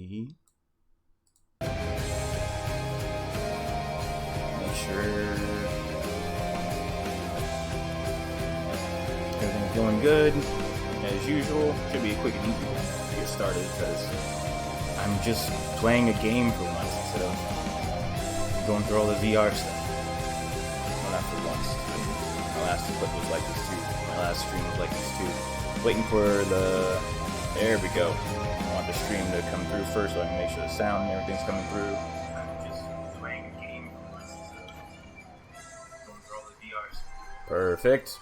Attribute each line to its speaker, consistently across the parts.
Speaker 1: see. Make sure everything's going good as usual. Should be a quick and easy one to get started because I'm just playing a game for once instead of going through all the VR stuff. Well, not for once. My last clip was like this too. My last stream was like this too. Waiting for the... There we go. I want the stream to come through first so I can make sure the sound and everything's coming through. I'm just playing a game for once instead of going through all the VRs. Perfect.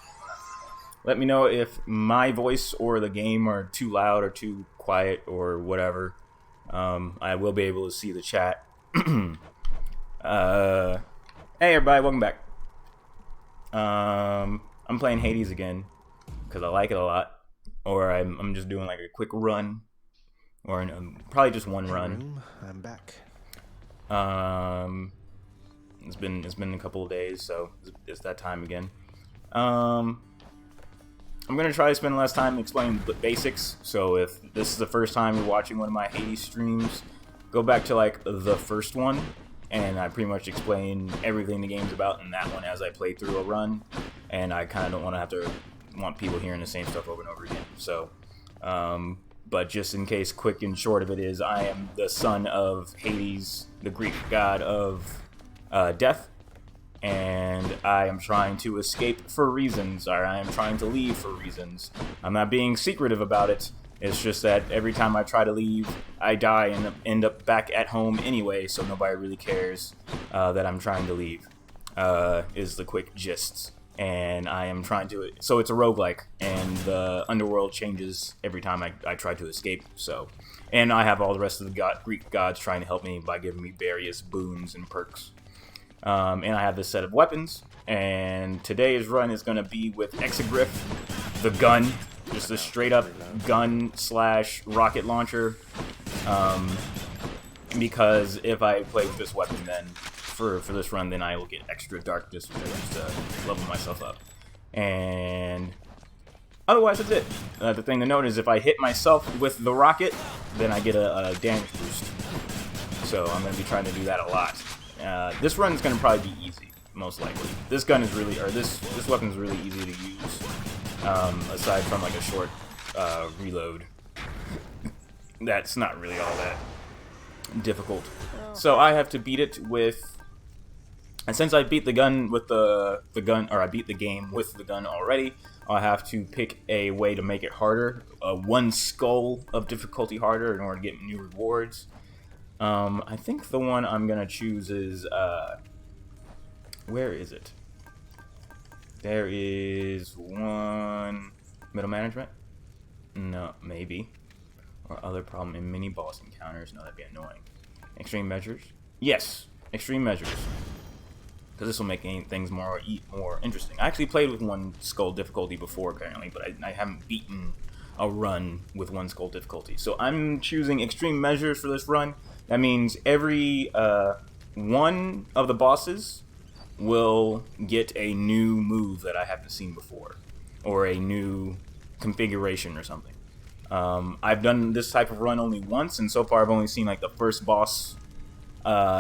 Speaker 1: Let me know if my voice or the game are too loud or too quiet or whatever. I will be able to see the chat. Hey everybody, welcome back. I'm playing Hades again because I like it a lot. Or I'm just doing like a quick run, or probably just one run.
Speaker 2: I'm back.
Speaker 1: It's been a couple of days, so it's that time again. I'm gonna try to spend less time explaining the basics. So if this is the first time you're watching one of my Hades streams, go back to like the first one, and I pretty much explain everything the game's about in that one as I play through a run. And I kind of don't want to want people hearing the same stuff over and over again. So, but just in case, quick and short of it is, I am the son of Hades, the Greek god of death. And I am trying to escape for reasons, or I am trying to leave for reasons. I'm not being secretive about it. It's just that every time I try to leave, I die and end up back at home anyway, so nobody really cares that I'm trying to leave, is the quick gist. And I am trying to... So it's a roguelike, and the underworld changes every time I try to escape, so... And I have all the rest of the Greek gods trying to help me by giving me various boons and perks. And I have this set of weapons, and today's run is going to be with Exegriff, the gun, just a straight up gun / rocket launcher, because if I play with this weapon then for this run, then I will get extra dark just to level myself up. And otherwise that's it. The thing to note is if I hit myself with the rocket, then I get a damage boost. So I'm going to be trying to do that a lot. This run is going to probably be easy, most likely. This gun is really, or this weapon is really easy to use, aside from like a short reload. That's not really all that difficult. So I have to beat it with, and since I beat the gun with the gun, or I beat the game with the gun already, I'll have to pick a way to make it harder, one skull of difficulty harder in order to get new rewards. I think the one I'm gonna choose is, where is it? There is one, middle management? No, maybe. Or other problem in mini boss encounters. No, that'd be annoying. Extreme measures? Yes, extreme measures. Because this will make things more interesting. I actually played with one skull difficulty before, apparently, but I haven't beaten a run with one skull difficulty. So I'm choosing extreme measures for this run. That means every one of the bosses will get a new move that I haven't seen before, or a new configuration or something. I've done this type of run only once, and so far I've only seen like the first boss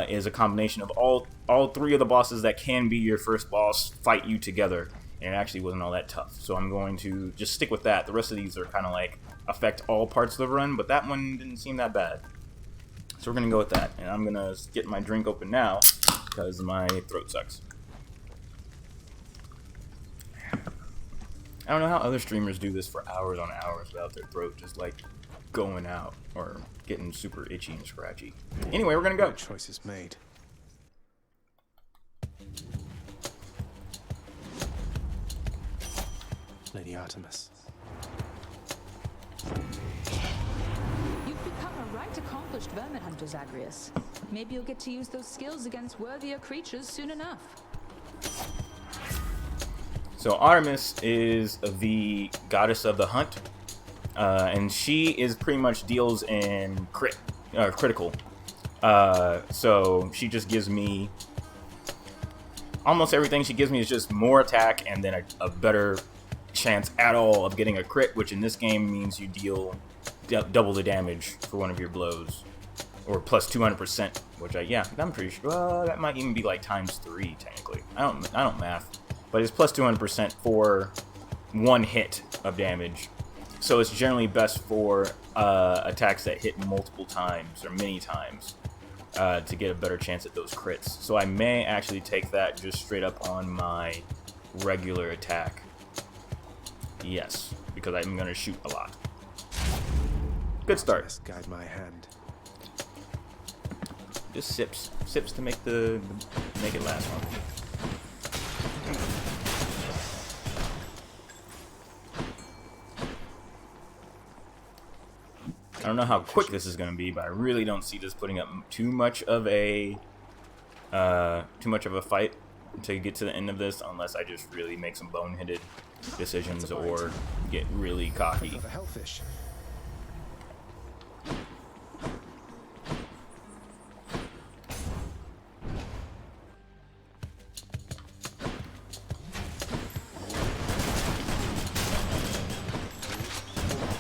Speaker 1: is a combination of all three of the bosses that can be your first boss fight you together, and it actually wasn't all that tough. So I'm going to just stick with that. The rest of these are kind of like affect all parts of the run, but that one didn't seem that bad. So we're gonna go with that, and I'm gonna get my drink open now because my throat sucks. I don't know how other streamers do this for hours on hours without their throat just like going out or getting super itchy and scratchy. Anyway, we're gonna go.
Speaker 2: Choice is made. Lady Artemis.
Speaker 3: You've become a right accomplished vermin hunter, Zagreus. Maybe you'll get to use those skills against worthier creatures soon enough.
Speaker 1: So Artemis is the goddess of the hunt, and she is pretty much deals in critical. So she just gives me almost everything she gives me is just more attack and then a better chance at all of getting a crit, which in this game means you deal double the damage for one of your blows. or plus 200%, which I'm pretty sure. Well, that might even be like ×3 technically. I don't math, but it's plus 200% for one hit of damage. So it's generally best for attacks that hit multiple times or many times to get a better chance at those crits. So I may actually take that just straight up on my regular attack. Yes, because I'm going to shoot a lot. Good start.
Speaker 2: Let's guide my hand.
Speaker 1: Just sips to make make it last long. I don't know how quick this is going to be, but I really don't see this putting up too much of a fight until you get to the end of this, unless I just really make some boneheaded decisions or get really cocky.
Speaker 2: The hellfish.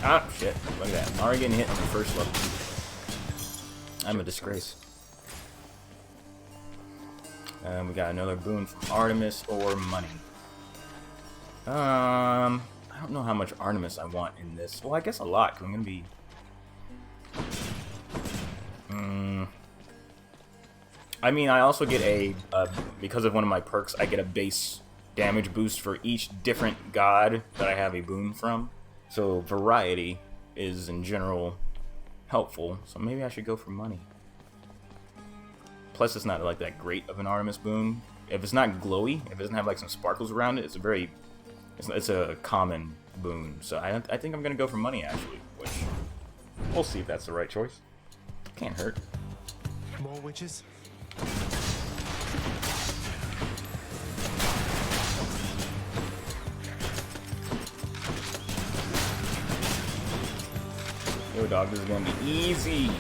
Speaker 1: Ah, shit. Look at that. I'm already getting hit on the first level. I'm a disgrace. We got another boon from Artemis or money. I don't know how much Artemis I want in this. Well, I guess a lot, because I'm going to be... I mean, I also get because of one of my perks, I get a base damage boost for each different god that I have a boon from. So variety is in general helpful. So maybe I should go for money. Plus, it's not like that great of an Artemis boon. If it's not glowy, if it doesn't have like some sparkles around it, it's a common boon. So I think I'm gonna go for money actually, which we'll see if that's the right choice. Can't hurt.
Speaker 2: More witches?
Speaker 1: Yo, dog, this is gonna be easy.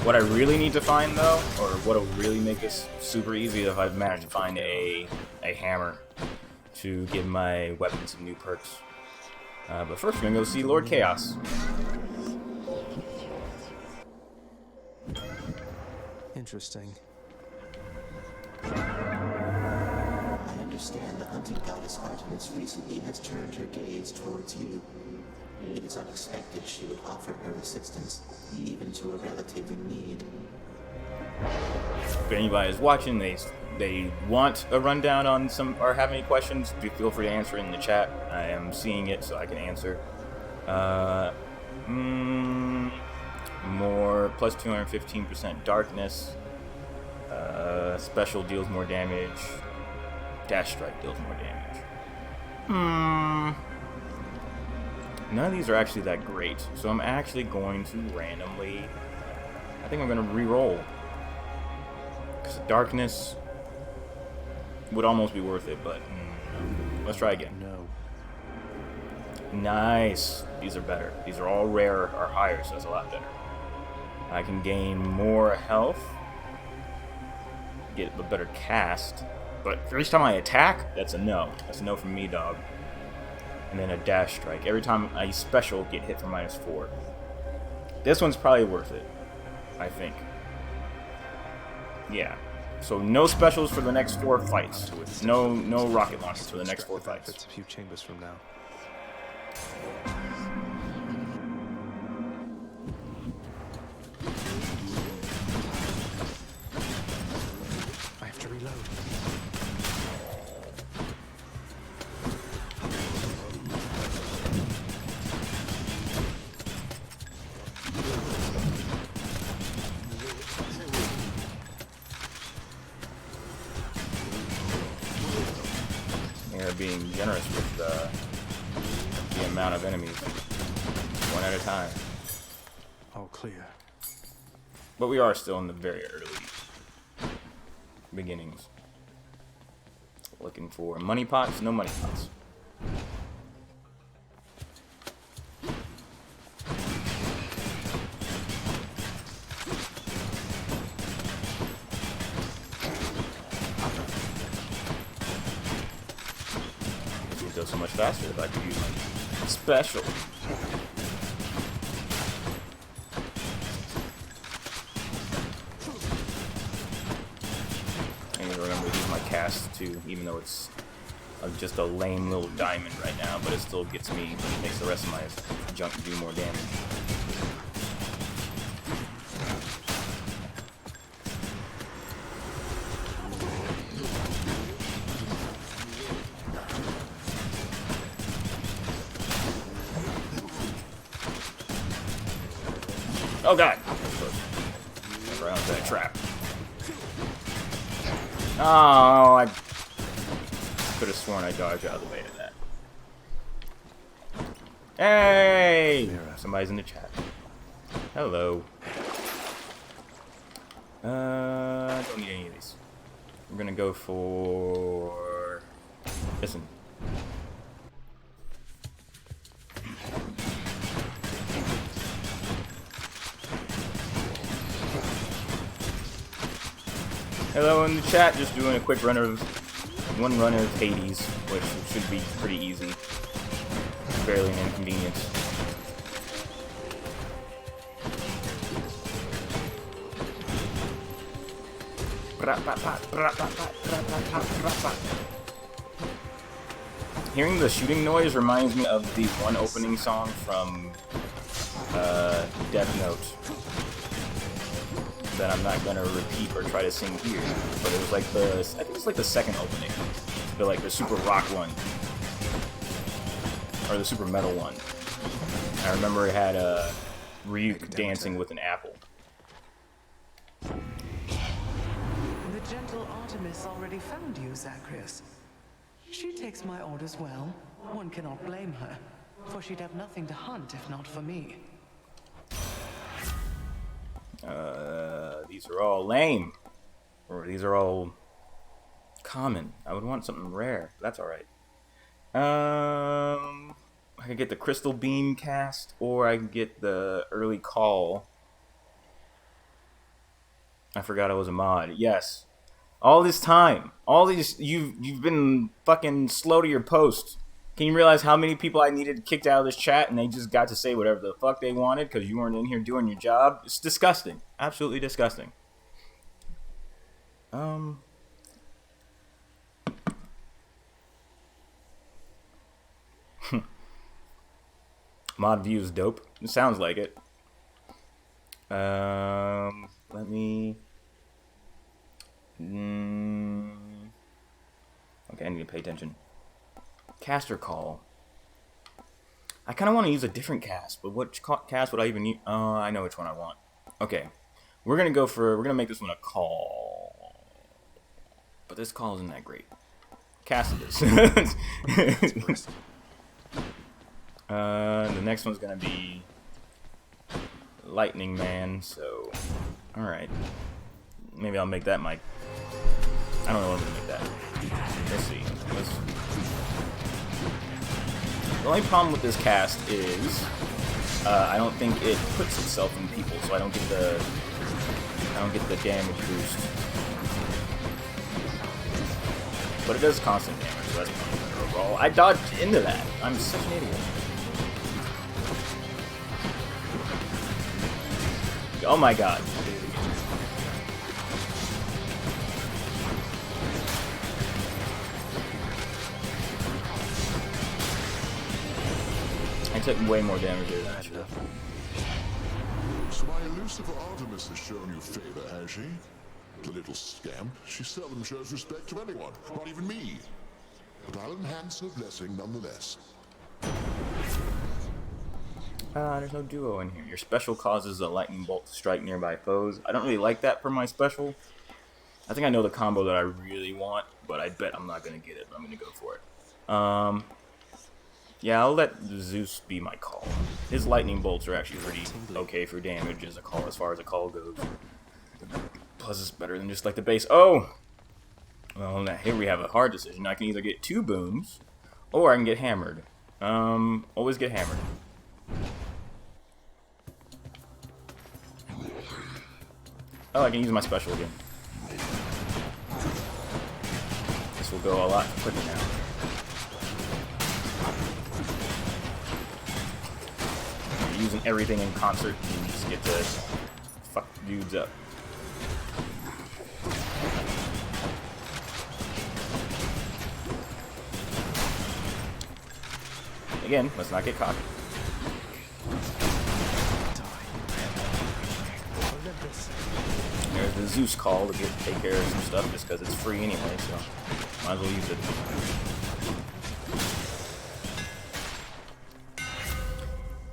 Speaker 1: What I really need to find, though, or what'll really make this super easy, if I manage to find a hammer to give my weapon some new perks. But first, we're gonna go see Lord Chaos.
Speaker 2: Interesting.
Speaker 4: I understand the hunting goddess Artemis recently has turned her gaze towards you. It is unexpected she would offer her assistance, even to a relative in need.
Speaker 1: If anybody is watching, they want a rundown on some or have any questions, do feel free to answer it in the chat. I am seeing it, so I can answer. More plus 215% darkness. Special deals more damage. Dash strike deals more damage. None of these are actually that great, so I'm actually going to randomly... I think I'm going to re-roll. Because darkness would almost be worth it, but let's try again.
Speaker 2: No.
Speaker 1: Nice. These are better. These are all rare or higher, so that's a lot better. I can gain more health. Get a better cast. But for each time I attack, that's a no. That's a no from me, dog. And then a dash strike. Every time I special, get hit for -4. This one's probably worth it, I think. Yeah. So no specials for the next 4 fights. No rocket launches for the next 4 fights.
Speaker 2: It's a few chambers from now. I have to reload.
Speaker 1: They're being generous with the amount of enemies, one at a time.
Speaker 2: All clear.
Speaker 1: But we are still in the very early beginnings. Looking for money pots, no money pots. It goes so much faster if I could use my special. cast too, even though it's just a lame little diamond right now, but it still gets me, makes the rest of my junk do more damage. Oh god! Never out that trap. Oh, I could have sworn I dodged out of the way of that. Hey! Somebody's in the chat. Hello. Don't need any of these. We're gonna go for this one. Hello in the chat, just doing a quick run of one run of Hades, which should be pretty easy. Barely an inconvenience. Hearing the shooting noise reminds me of the one opening song from Death Note that I'm not gonna repeat or try to sing here, but it was like I think it was like the second opening, the super rock one, or the super metal one. I remember it had Ryuk dancing with an apple.
Speaker 5: The gentle Artemis already found you, Zagreus. She takes my orders well. One cannot blame her, for she'd have nothing to hunt if not for me.
Speaker 1: These are all lame. Or these are all common. I would want something rare. That's alright. I could get the Crystal Beam cast, or I could get the early call. I forgot I was a mod. Yes. All this time. All these you've been fucking slow to your post. Can you realize how many people I needed kicked out of this chat and they just got to say whatever the fuck they wanted because you weren't in here doing your job? It's disgusting. Absolutely disgusting. Mod view is dope. It sounds like it. Let me... Okay, I need to pay attention. Caster call. I kind of want to use a different cast, but what cast would I even use? I know which one I want. Okay, we're gonna make this one a call, but this call isn't that great. Cast it is. The next one's gonna be Lightning Man. So, all right, maybe I'll make that my. I don't know what I'm gonna make that. Let's see. The only problem with this cast is I don't think it puts itself in people, so I don't get the damage boost. But it does constant damage, so that's probably better overall. I dodged into that. I'm such an idiot. Oh my god. I took way more damage than I should have.
Speaker 6: So my elusive Artemis has shown you favor, has she? The little scamp. She seldom shows respect to anyone, not even me. But I'll enhance her blessing nonetheless.
Speaker 1: There's no duo in here. Your special causes a lightning bolt to strike nearby foes. I don't really like that for my special. I think I know the combo that I really want, but I bet I'm not going to get it. I'm going to go for it. Yeah, I'll let Zeus be my call. His lightning bolts are actually pretty okay for damage as a call, as far as a call goes. Plus, it's better than just like the base. Oh! Well, now here we have a hard decision. I can either get 2 boons, or I can get hammered. Always get hammered. Oh, I can use my special again. This will go a lot quicker now. You're using everything in concert, and you just get to fuck dudes up. Again, let's not get cocky. There's the Zeus call to take care of some stuff just because it's free anyway, so might as well use it.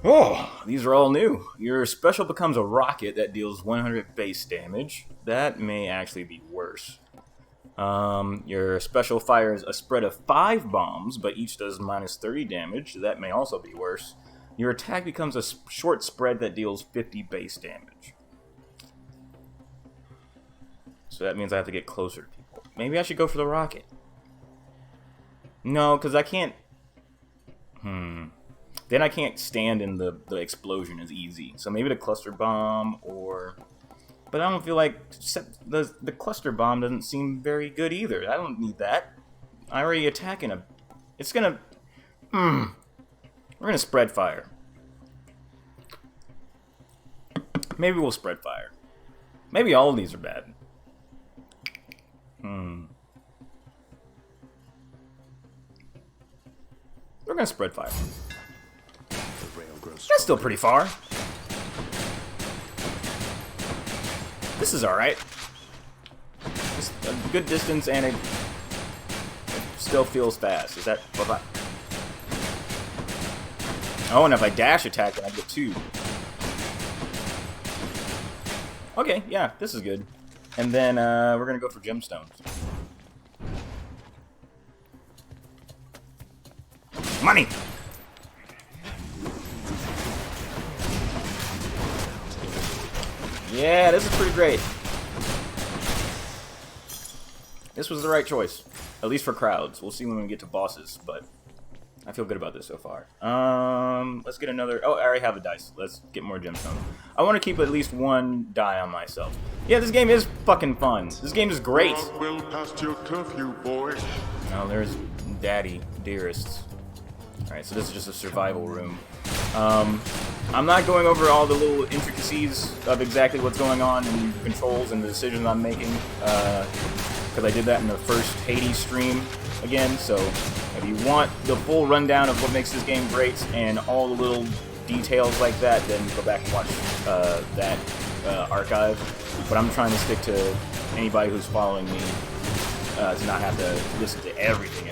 Speaker 1: Oh, these are all new. Your special becomes a rocket that deals 100 base damage. That may actually be worse. Your special fires a spread of 5 bombs, but each does minus 30 damage. That may also be worse. Your attack becomes a short spread that deals 50 base damage. So that means I have to get closer to people. Maybe I should go for the rocket. No, because I can't... Then I can't stand in the explosion as easy. So maybe the cluster bomb or... But I don't feel like... The cluster bomb doesn't seem very good either. I don't need that. I already attack in a... It's gonna... We're gonna spread fire. Maybe we'll spread fire. Maybe all of these are bad. We're gonna spread fire. That's still pretty far. This is alright. Just a good distance and it still feels fast. Is that... Oh, and if I dash attack, then I get 2. Okay, yeah, this is good. And then we're gonna go for gemstones. Money! Yeah, this is pretty great. This was the right choice. At least for crowds. We'll see when we get to bosses, but I feel good about this so far. Let's get another... Oh, I already have a dice. Let's get more gemstones. I want to keep at least 1 die on myself. Yeah, this game is fucking fun. This game is great.
Speaker 6: Well past your curfew, boy.
Speaker 1: Oh, there's Daddy, Dearests. Alright, so this is just a survival room. I'm not going over all the little intricacies of exactly what's going on and the controls and the decisions I'm making, because I did that in the first Hades stream again, so if you want the full rundown of what makes this game great and all the little details like that, then go back and watch that archive. But I'm trying to stick to anybody who's following me to not have to listen to everything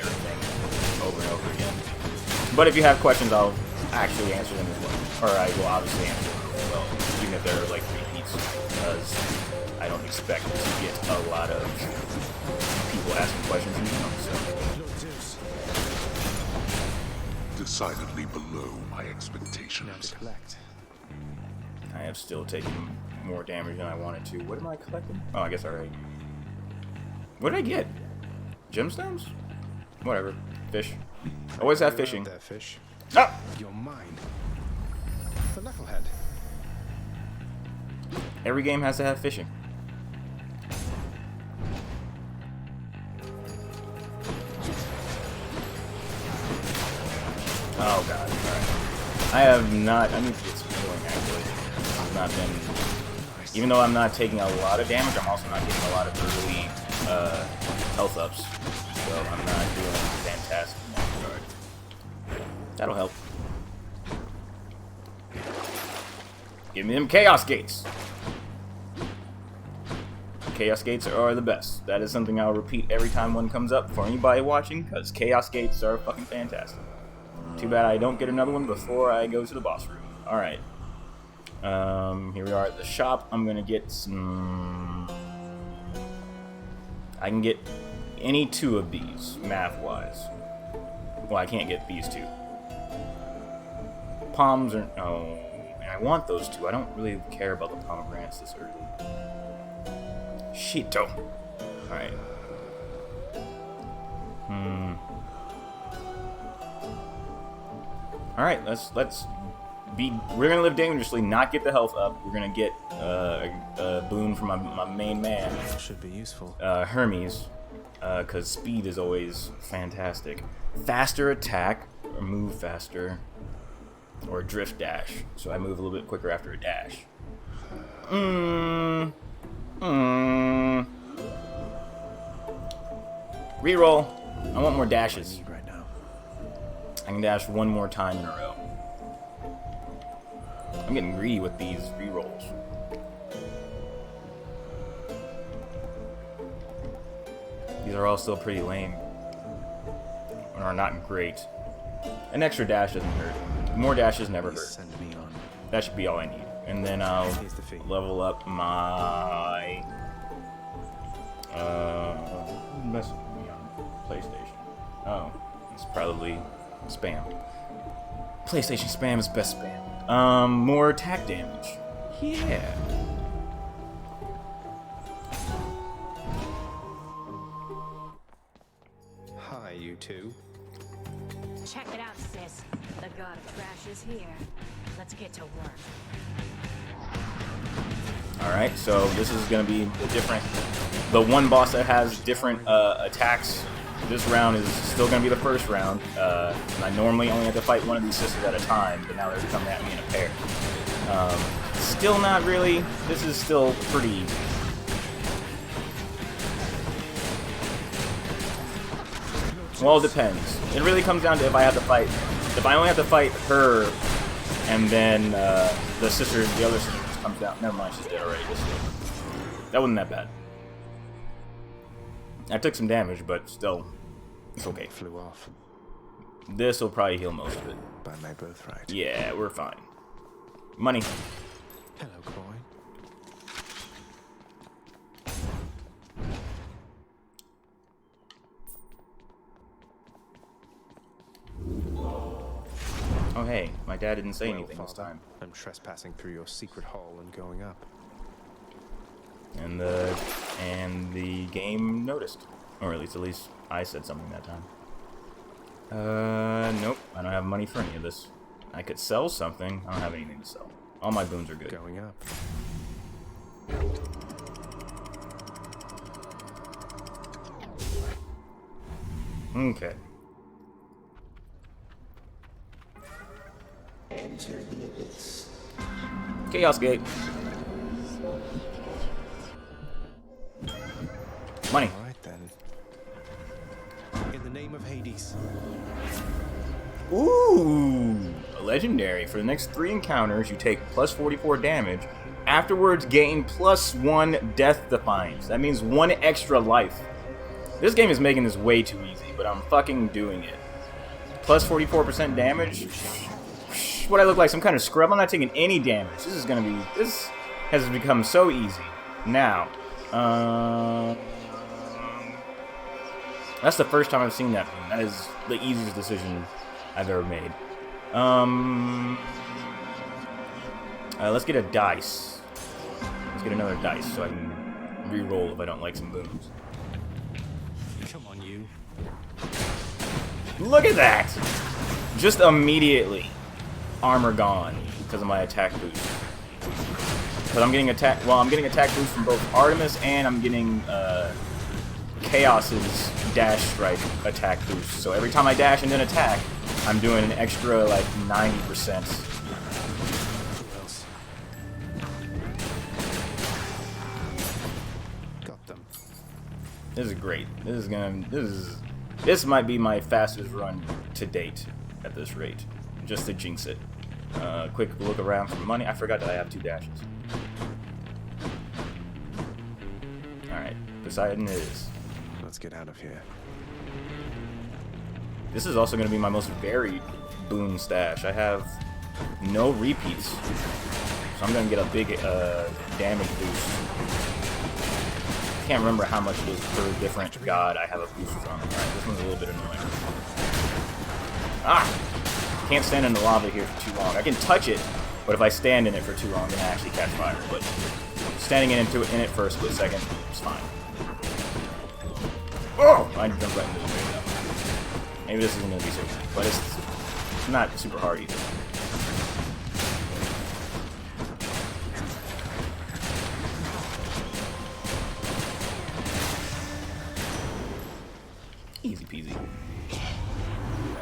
Speaker 1: over and over again. But if you have questions, I'll actually answer them as well. Or I will obviously answer them as well, even if they're like repeats, because I don't expect to get a lot of people asking questions anymore, so.
Speaker 6: Decidedly below my expectations.
Speaker 1: I have still taken more damage than I wanted to. What am I collecting? Oh, I guess already. What did I get? Gemstones? Whatever. Fish. Always have fishing.
Speaker 2: That fish.
Speaker 1: Ah!
Speaker 2: You're mine. The knucklehead.
Speaker 1: Every game has to have fishing. Oh god, alright. I have not... I need to get some healing, actually. I've not been... Even though I'm not taking a lot of damage, I'm also not getting a lot of early health ups. So I'm not doing fantastic in that regard. That'll help. Give me them Chaos Gates! Chaos Gates are the best. That is something I'll repeat every time one comes up for anybody watching, because Chaos Gates are fucking fantastic. Too bad I don't get another one before I go to the boss room. Alright. Here we are at the shop. I'm gonna get some... I can get any 2 of these, math-wise. Well, I can't get these 2. Palms are... Oh, man, I want those 2. I don't really care about the pomegranates this early. Shito. Alright. Alright, let's be... We're gonna live dangerously, not get the health up. We're gonna get a boon from my main man.
Speaker 2: Should be useful.
Speaker 1: Hermes. Because speed is always fantastic. Faster attack, or move faster, or drift dash. So I move a little bit quicker after a dash. Reroll. I want more dashes.
Speaker 2: Right now.
Speaker 1: I can dash one more time in a row. I'm getting greedy with these rerolls. These are all still pretty lame. Or not great. An extra dash doesn't hurt. More dashes never hurt.
Speaker 2: Send me on.
Speaker 1: That should be all I need. And then I'll
Speaker 2: Here's the fee.
Speaker 1: level up my... who messaged me on PlayStation? Oh, it's probably spam. PlayStation spam is best spam. More attack damage. Yeah.
Speaker 2: Hi, you two.
Speaker 7: Check it out, sis. The god of trash is here. Let's get to work.
Speaker 1: Alright, so this is going to be the one boss that has different attacks. This round is still going to be the first round. And I normally only have to fight one of these sisters at a time, but now they're coming at me in a pair. Still not really. This is still pretty easy. Well, it depends. It really comes down to if I only have to fight her, and then the other sister just comes down. Never mind, she's dead already. That wasn't that bad. I took some damage, but still, it's okay.
Speaker 2: Flew off
Speaker 1: This will probably heal most of it.
Speaker 2: by my birthright.
Speaker 1: Yeah, we're fine. Money.
Speaker 2: Hello, coin.
Speaker 1: Oh hey, my dad didn't say
Speaker 2: Well,
Speaker 1: anything this
Speaker 2: Father,
Speaker 1: time.
Speaker 2: I'm trespassing through your secret hall and going up.
Speaker 1: And the game noticed. Or at least I said something that time. Nope. I don't have money for any of this. I could sell something. I don't have anything to sell. All my boons are good.
Speaker 2: Going up.
Speaker 1: Okay.
Speaker 4: Enter the abyss.
Speaker 1: Chaos Gate. Money.
Speaker 2: All right then. In the name of Hades.
Speaker 1: Ooh! A legendary. For the next 3 encounters, you take plus 44 damage. Afterwards, gain plus 1 death defiance. That means 1 extra life. This game is making this way too easy, but I'm fucking doing it. Plus 44% damage? What I look like, some kind of scrub? I'm not taking any damage. This has become so easy. Now, that's the first time I've seen that one. That is the easiest decision I've ever made. Let's get a dice. Let's get another dice so I can re-roll if I don't like some boons.
Speaker 2: Come on, you.
Speaker 1: Look at that! Just immediately, armor gone because of my attack boost. Because I'm getting attack. Well, I'm getting attack boost from both Artemis and I'm getting Chaos's dash strike attack boost. So every time I dash and then attack, I'm doing an extra like 90%.
Speaker 2: Who else? Got them.
Speaker 1: This is great. This might be my fastest run to date at this rate. Just to jinx it. Quick look around for money. I forgot that I have 2 dashes. Alright, Poseidon it is.
Speaker 2: Let's get out of here.
Speaker 1: This is also going to be my most varied boon stash. I have no repeats. So I'm going to get a big damage boost. I can't remember how much it is per different god I have a boost from. Alright, this one's a little bit annoying. Ah! Can't stand in the lava here for too long. I can touch it, but if I stand in it for too long, then I actually catch fire. But standing in it for a split second is fine. Oh! I jumped right into the way though. Maybe this isn't going to be so good, but it's not super hard either. Easy peasy.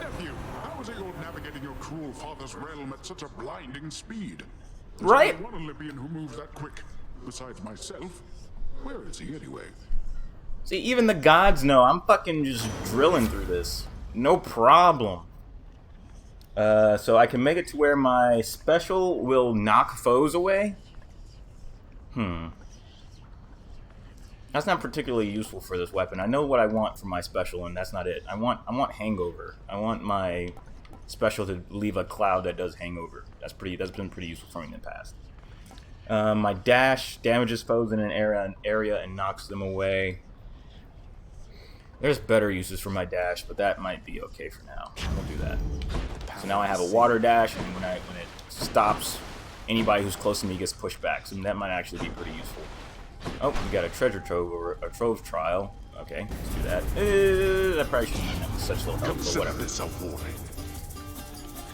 Speaker 6: Nephew, how is it you're navigating your cruel father's realm at such a blinding speed? There's
Speaker 1: Right?
Speaker 6: only one Olympian who moves that quick. Besides myself. Where is he anyway?
Speaker 1: See, even the gods know I'm fucking just drilling through this. No problem. So I can make it to where my special will knock foes away. That's not particularly useful for this weapon. I know what I want for my special, and that's not it. I want hangover. I want my special to leave a cloud that does hangover. That's been pretty useful for me in the past. My dash damages foes in an area and knocks them away. There's better uses for my dash, but that might be okay for now. We'll do that. So now I have a water dash, and when it stops, anybody who's close to me gets pushed back. So that might actually be pretty useful. Oh, we got a treasure trove or a trove trial. Okay, let's do that. That probably shouldn't have such little help, but whatever.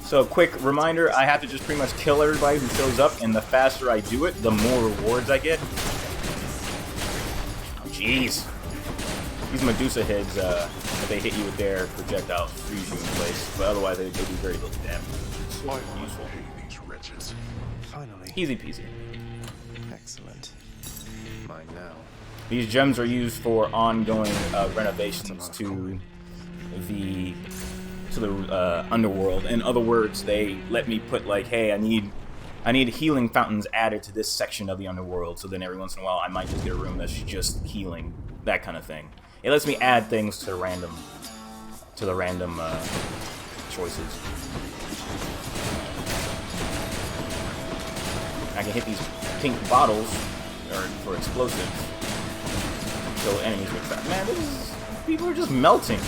Speaker 1: So, quick reminder, I have to just pretty much kill everybody who shows up, and the faster I do it, the more rewards I get. Oh, jeez. These Medusa heads, if they hit you with their projectiles, freeze you in place, but otherwise they do very little damage. It's useful.
Speaker 2: Finally.
Speaker 1: Easy peasy.
Speaker 2: Excellent. Mine now.
Speaker 1: These gems are used for ongoing renovations to the underworld. In other words, they let me put like, hey, I need healing fountains added to this section of the underworld. So then every once in a while, I might just get a room that's just healing, that kind of thing. It lets me add things to the random choices. I can hit these pink bottles for explosives. Kill enemies with that. Man, people are just melting.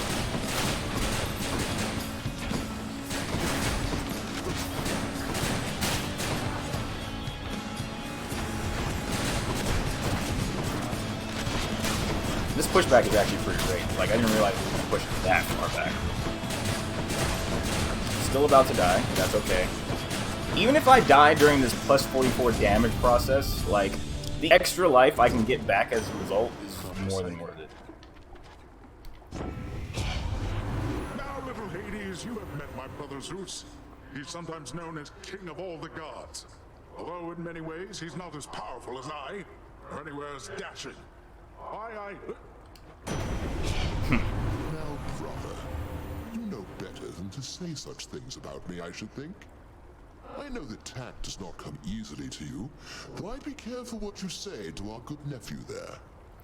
Speaker 1: This pushback is actually pretty great. Like, I didn't realize we were going to push it that far back. Still about to die. That's okay. Even if I die during this plus 44 damage process, like, the extra life I can get back as a result is more than worth it.
Speaker 6: Now, little Hades, you have met my brother Zeus. He's sometimes known as King of all the gods. Although in many ways he's not as powerful as I, or anywhere as dashing. Now, brother, you know better than to say such things about me, I should think. I know that tact does not come easily to you, though I'd be careful what you say to our good nephew there.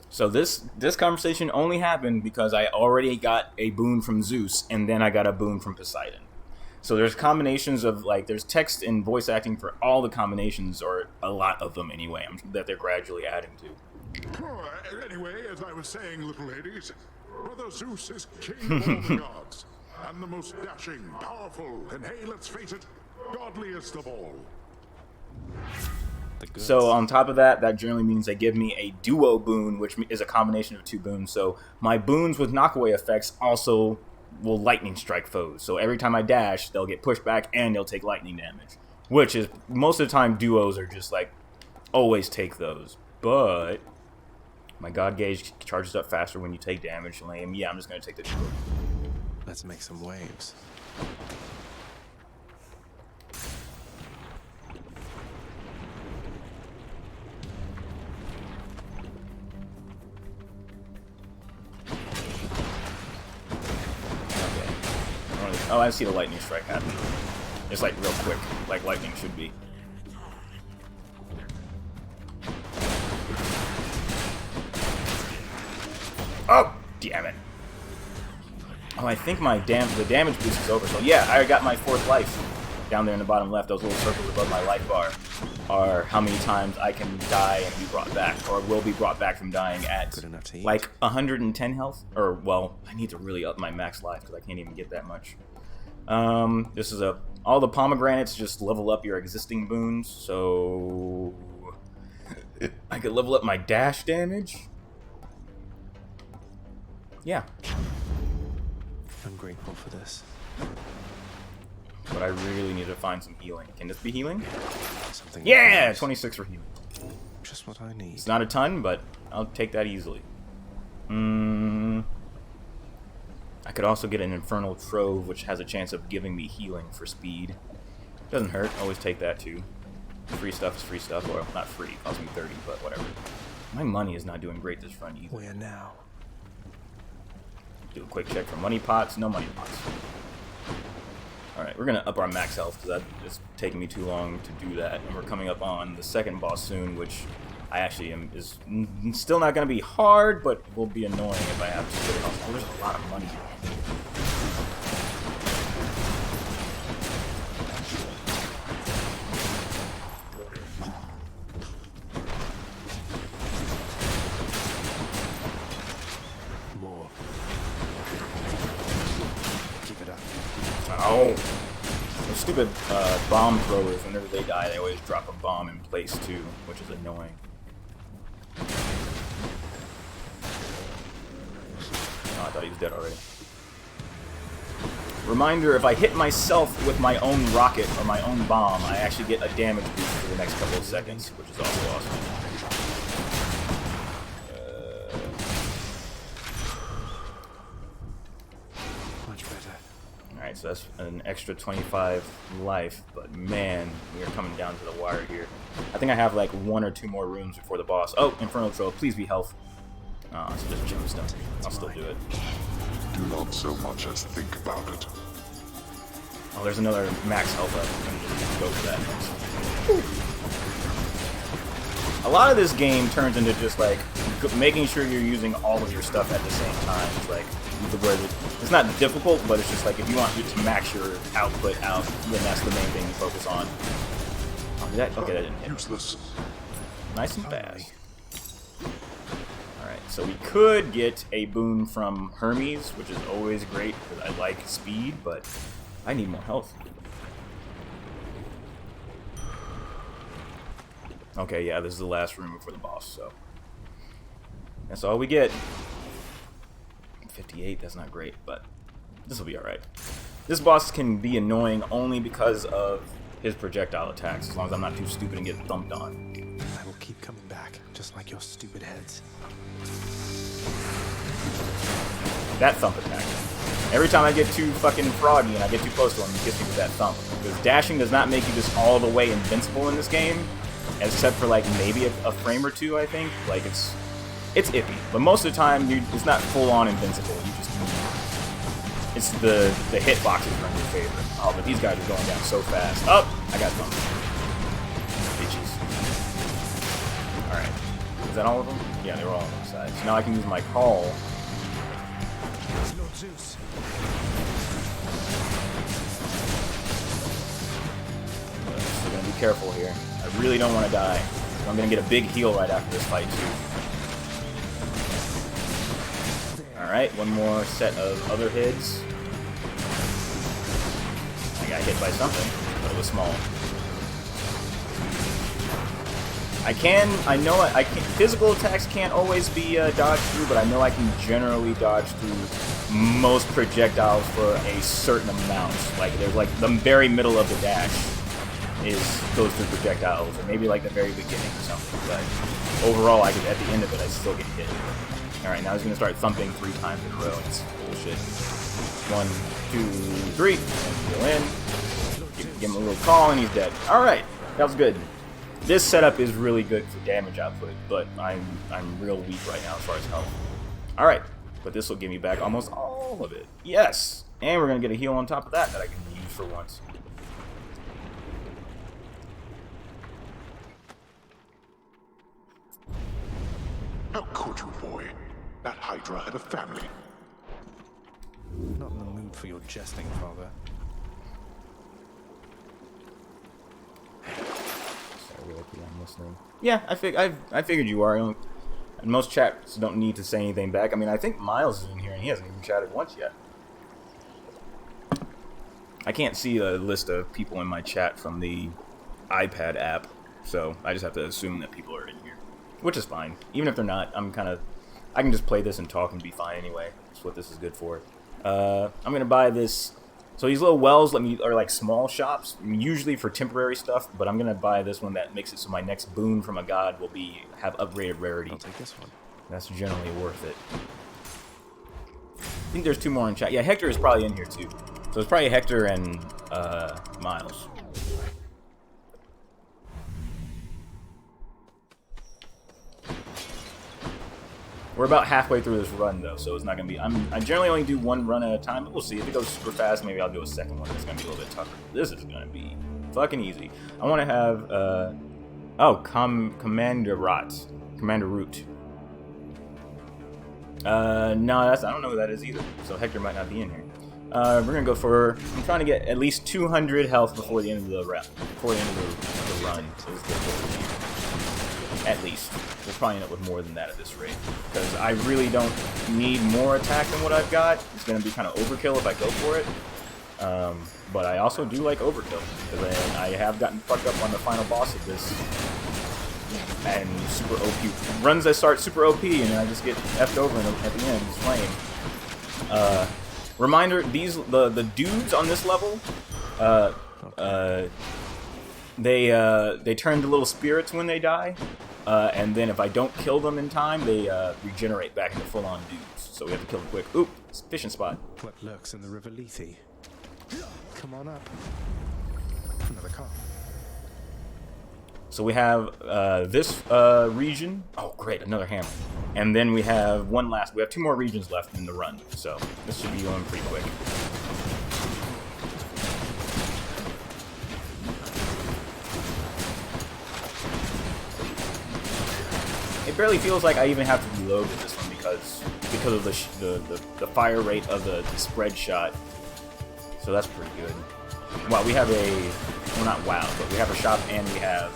Speaker 1: So this conversation only happened because I already got a boon from Zeus, and then I got a boon from Poseidon. So there's combinations of, like, there's text and voice acting for all the combinations, or a lot of them anyway, that they're gradually adding to.
Speaker 6: Anyway, as I was saying, little ladies, Brother Zeus is king of all the gods, and the most dashing, powerful, and hey, let's face it, godliest of all.
Speaker 1: So on top of that, that generally means they give me a duo boon, which is a combination of two boons. So my boons with knockaway effects also will lightning strike foes. So every time I dash, they'll get pushed back and they'll take lightning damage. Which is, most of the time, duos are just like, always take those. But my God Gauge charges up faster when you take damage. Lame. Yeah, I'm just going to take the duo.
Speaker 2: Let's make some waves.
Speaker 1: Oh, I see the lightning strike happen. It's like real quick, like lightning should be. Oh, damn it. Oh, I think the damage boost is over. So yeah, I got my 4th life. Down there in the bottom left, those little circles above my life bar are how many times I can die and be brought back, or will be brought back from dying at like 110 health. Or, well, I need to really up my max life because I can't even get that much. This is all the pomegranates just level up your existing boons, so I could level up my dash damage. Yeah.
Speaker 2: I'm grateful for this.
Speaker 1: But I really need to find some healing. Can this be healing?
Speaker 2: Something.
Speaker 1: Yeah! 26 for healing.
Speaker 2: Just what I need.
Speaker 1: It's not a ton, but I'll take that easily. I could also get an Infernal Trove, which has a chance of giving me healing for speed. Doesn't hurt. Always take that, too. Free stuff is free stuff. Well, not free. It costs me 30, but whatever. My money is not doing great this run either.
Speaker 2: Where now?
Speaker 1: Do a quick check for money pots. No money pots. Alright, we're gonna up our max health because it's taking me too long to do that. And we're coming up on the second boss soon, which I actually is still not gonna be hard, but will be annoying if I have to put it on. Oh, there's a lot of money.
Speaker 2: More. Keep it up.
Speaker 1: Oh! Those stupid bomb throwers, whenever they die, they always drop a bomb in place too, which is annoying. Oh, I thought he was dead already. Reminder, if I hit myself with my own rocket or my own bomb, I actually get a damage boost for the next couple of seconds, which is also awesome.
Speaker 2: Much better.
Speaker 1: Alright, so that's an extra 25 life, but man, we are coming down to the wire here. I think I have like 1 or 2 more rooms before the boss. Oh, Infernal Troll, please be health. Oh, it's just gemstone. I'll still do it.
Speaker 6: Do not so much as think about it.
Speaker 1: Oh, there's another max health up. I'm gonna just go for that next. A lot of this game turns into just like making sure you're using all of your stuff at the same time. It's like it's not difficult, but it's just like if you want to max your output out, then that's the main thing you focus on. Oh, okay, that didn't hit.
Speaker 6: Useless.
Speaker 1: Nice and fast. Alright, so we could get a boon from Hermes, which is always great because I like speed, but I need more health. Okay, yeah, this is the last room before the boss, so that's all we get. 58, that's not great, but this will be alright. This boss can be annoying only because of his projectile attacks, as long as I'm not too stupid and get thumped on.
Speaker 2: I will keep coming back, just like your stupid heads.
Speaker 1: That thump attack. Every time I get too fucking froggy and I get too close to him, he gets me with that thump. Because dashing does not make you just all the way invincible in this game, except for like maybe a frame or two, I think. Like it's iffy, but most of the time it's not full on invincible. You just it's the hitboxes are in your favor. Oh, but these guys are going down so fast. Oh, I got thumped. Bitches. All right, is that all of them? Yeah, they were all on one side. So now I can use my call.
Speaker 2: Lord Zeus.
Speaker 1: So we're gonna be careful here. I really don't want to die. I'm gonna get a big heal right after this fight too. Alright, one more set of other hits. I got hit by something, but it was small. I know physical attacks can't always be dodged through, but I know I can generally dodge through most projectiles for a certain amount. Like, there's like the very middle of the dash goes through projectiles, or maybe like the very beginning or something, but overall, at the end of it, I still get hit. Alright, now he's gonna start thumping 3 times in a row. It's bullshit. 1, 2, 3. And go in. Give him a little call, and he's dead. Alright, that was good. This setup is really good for damage output, but I'm real weak right now as far as health. Alright, but this will give me back almost all of it. Yes! And we're gonna get a heal on top of that I can use for once.
Speaker 6: How could you, boy? That Hydra had a family.
Speaker 2: Not in the mood for your jesting, father.
Speaker 1: Sorry, I'm listening. Yeah, I figured you are. And most chats don't need to say anything back. I mean, I think Miles is in here, and he hasn't even chatted once yet. I can't see a list of people in my chat from the iPad app, so I just have to assume that people are in here, which is fine. Even if they're not, I can just play this and talk and be fine anyway. That's what this is good for. I'm gonna buy this. So these little wells are like small shops, usually for temporary stuff, but I'm gonna buy this one that makes it so my next boon from a god will have upgraded rarity.
Speaker 2: I'll take this one.
Speaker 1: That's generally worth it. I think there's 2 more in chat. Yeah, Hector is probably in here too. So it's probably Hector and Miles. We're about halfway through this run though, so it's not gonna be. I generally only do one run at a time, but we'll see. If it goes super fast, maybe I'll do a second one. It's gonna be a little bit tougher. This is gonna be fucking easy. I want to have Commander Root. No, I don't know who that is either. So Hector might not be in here. We're gonna go for. I'm trying to get at least 200 health before the end of the round. Before the end of the run is the goal. At least. We'll probably end up with more than that at this rate. Because I really don't need more attack than what I've got. It's gonna be kind of overkill if I go for it. But I also do like overkill. Because I have gotten fucked up on the final boss of this. And super OP. Runs that start super OP and then I just get effed over at the end. It's lame. Reminder, the dudes on this level, they turn to little spirits when they die, and then if I don't kill them in time, they regenerate back into full-on dudes. So we have to kill them quick. Oop, fishing spot.
Speaker 2: What lurks in the River Lethe? Come on up. Another car.
Speaker 1: So we have this region. Oh, great, another hammer. And then we have we have 2 more regions left in the run. So this should be going pretty quick. It barely feels like I even have to reload with this one because of the fire rate of the spread shot. So that's pretty good. Wow, we have but we have a shop and we have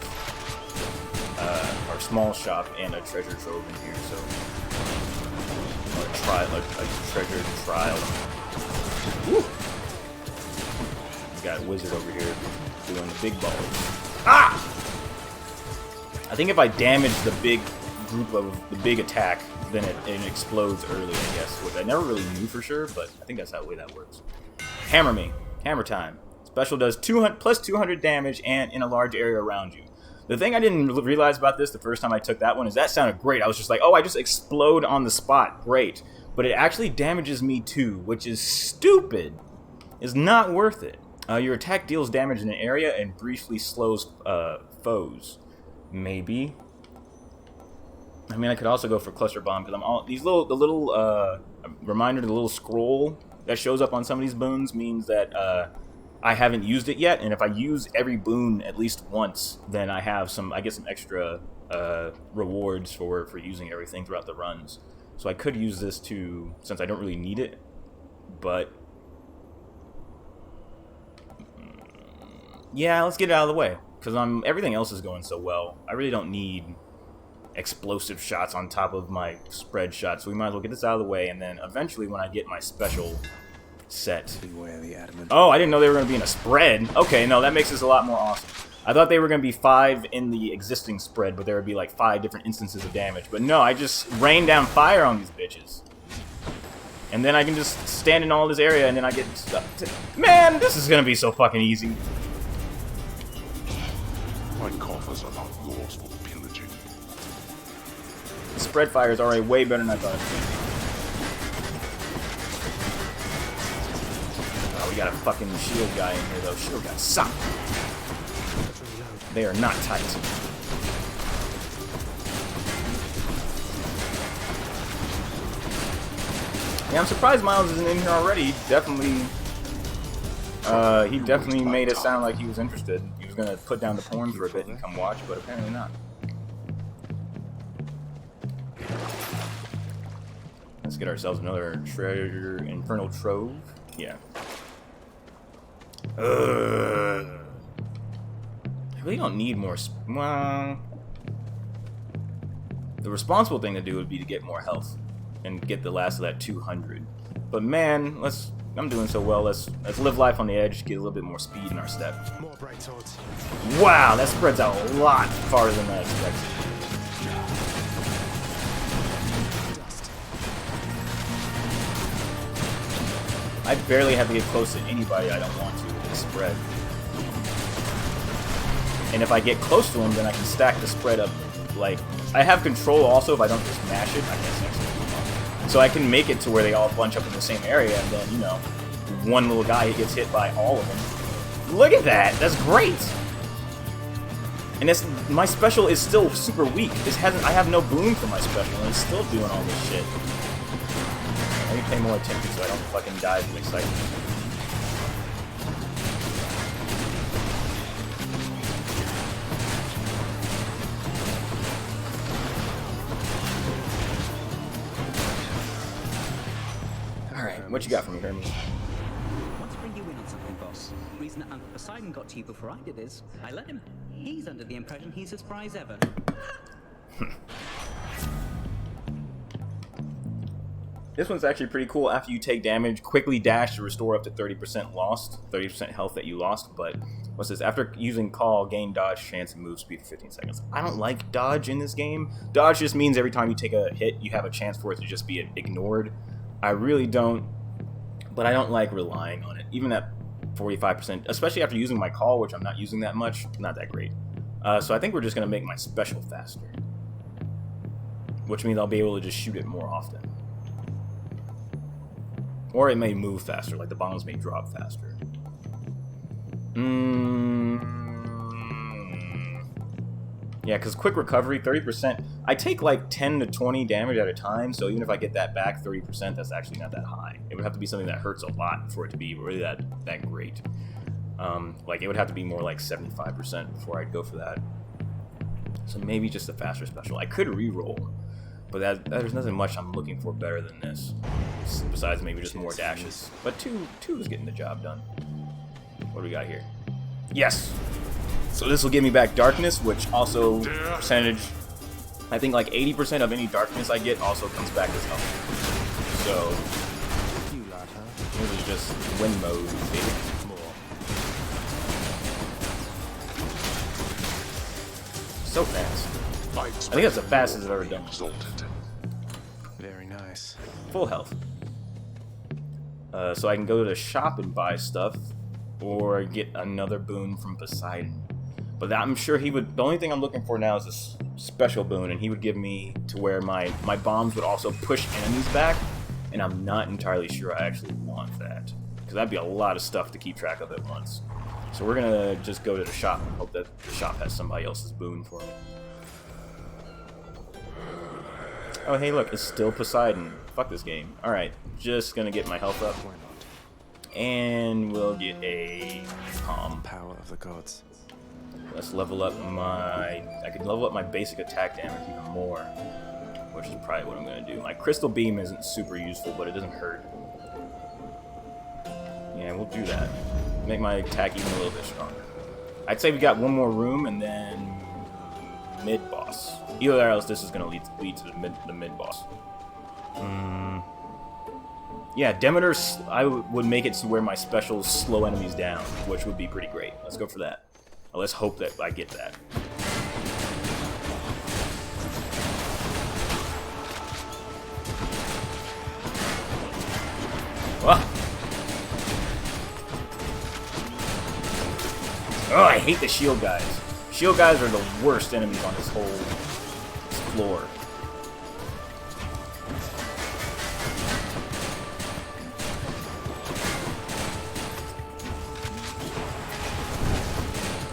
Speaker 1: our small shop and a treasure trove in here, so a treasure trial. Woo! We got a wizard over here doing the big balls. Ah! I think if I damage the big group of the big attack, then it explodes early, I guess, which I never really knew for sure, but I think that's how the way that works. Hammer me. Hammer time. Special does 200 plus 200 damage and in a large area around you. The thing I didn't realize about this the first time I took that one is that sounded great. I was just like, oh, I just explode on the spot. Great. But it actually damages me too, which is stupid. It's not worth it. Your attack deals damage in an area and briefly slows foes. Maybe. I mean, I could also go for cluster bomb because the little reminder, the little scroll that shows up on some of these boons means that I haven't used it yet, and if I use every boon at least once, then I get some extra rewards for using everything throughout the runs. So I could use this since I don't really need it, but yeah, let's get it out of the way because everything else is going so well. I really don't need explosive shots on top of my spread shots, so we might as well get this out of the way, and then eventually when I get my special set.
Speaker 2: Beware the adamant.
Speaker 1: Oh, I didn't know they were going to be in a spread. Okay, no, that makes this a lot more awesome. I thought they were going to be 5 in the existing spread, but there would be like 5 different instances of damage. But no, I just rain down fire on these bitches. And then I can just stand in all this area, and then I get stuck. Man, this is going to be so fucking easy.
Speaker 6: My coffers are not yours for pillaging.
Speaker 1: The spread fire is already way better than I thought it would be. We got a fucking shield guy in here, though. Shield guy suck. They are not tight. Yeah, I'm surprised Miles isn't in here already. He definitely made it sound like he was interested. He was gonna put down the porn for a bit and come watch, but apparently not. Let's get ourselves another treasure, infernal trove. Yeah. I really don't need more. Well, the responsible thing to do would be to get more health and get the last of that 200. But man, I'm doing so well. Let's live life on the edge, get a little bit more speed in our step.
Speaker 2: More bright swords.
Speaker 1: Wow, that spreads out a lot farther than I expected. I barely have to get close to anybody I don't want to with this spread. And if I get close to them, then I can stack the spread up. Like, I have control also if I don't just mash it. I can't snap it. So I can make it to where they all bunch up in the same area, and then, you know, one little guy gets hit by all of them. Look at that! That's great! And it's, my special is still super weak. I have no boon for my special, and it's still doing all this shit. I need to pay more attention so I don't fucking die from excitement. Alright, what you got for me, Hermes?
Speaker 8: Want to bring you in on something, boss. The reason that Uncle Poseidon got to you before I did is I let him. He's under the impression he's as spry as ever.
Speaker 1: This one's actually pretty cool. After you take damage, quickly dash to restore up to 30% lost, 30% health that you lost. But what's this? After using call, gain dodge chance and move speed for 15 seconds. I don't like dodge in this game. Dodge just means every time you take a hit, you have a chance for it to just be ignored. I really don't, but I don't like relying on it. Even at 45%, especially after using my call, which I'm not using that much, not that great. So I think we're just going to make my special faster, which means I'll be able to just shoot it more often. Or it may move faster, like the bombs may drop faster. Yeah, because quick recovery, 30%. I take like 10 to 20 damage at a time, so even if I get that back 30%, that's actually not that high. It would have to be something that hurts a lot for it to be really that great. Like it would have to be more like 75% before I'd go for that. So maybe just a faster special. I could re-roll, but there's nothing much I'm looking for better than this. Besides maybe just more dashes. But two is getting the job done. What do we got here? Yes! So this will give me back darkness, which also percentage, I think like 80% of any darkness I get also comes back as health. So this is just win mode, baby. So fast. I think that's the fastest I've ever done.
Speaker 2: Very nice.
Speaker 1: Full health. So I can go to the shop and buy stuff, or get another boon from Poseidon. But I'm sure he would. The only thing I'm looking for now is this special boon, and he would give me to where my bombs would also push enemies back, and I'm not entirely sure I actually want that, because that'd be a lot of stuff to keep track of at once. So we're gonna just go to the shop and hope that the shop has somebody else's boon for me. Oh hey look, it's still Poseidon. Fuck this game. Alright, just gonna get my health up. And we'll get a palm.
Speaker 2: Power of the gods.
Speaker 1: Let's level up I could level up my basic attack damage even more, which is probably what I'm gonna do. My crystal beam isn't super useful, but it doesn't hurt. Yeah, we'll do that. Make my attack even a little bit stronger. I'd say we got one more room and then mid-boss. Either else, this is gonna lead to the mid-boss. Yeah, Demeter, I would make it to where my specials slow enemies down, which would be pretty great. Let's go for that. Well, let's hope that I get that. Oh, I hate the shield guys. Shield guys are the worst enemies on this whole floor.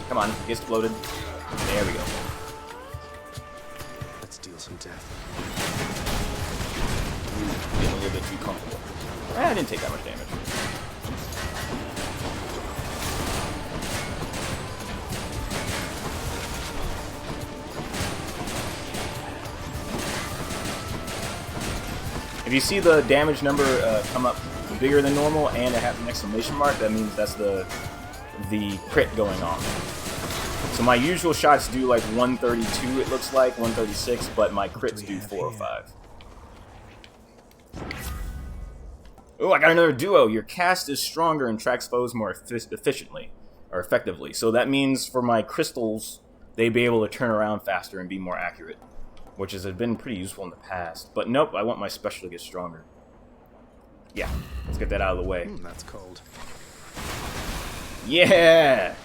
Speaker 1: Come on, get exploded. There we go.
Speaker 2: Let's deal some death.
Speaker 1: Ooh, getting a little bit too comfortable. I didn't take that much damage. If you see the damage number come up bigger than normal and it has an exclamation mark, that means that's the crit going off. So my usual shots do like 132, it looks like, 136, but my crits do 405. Oh, I got another duo. Your cast is stronger and tracks foes more efficiently, or effectively. So that means for my crystals, they'd be able to turn around faster and be more accurate, which has been pretty useful in the past. But nope, I want my special to get stronger. Yeah, let's get that out of the way.
Speaker 2: That's cold.
Speaker 1: Yeah!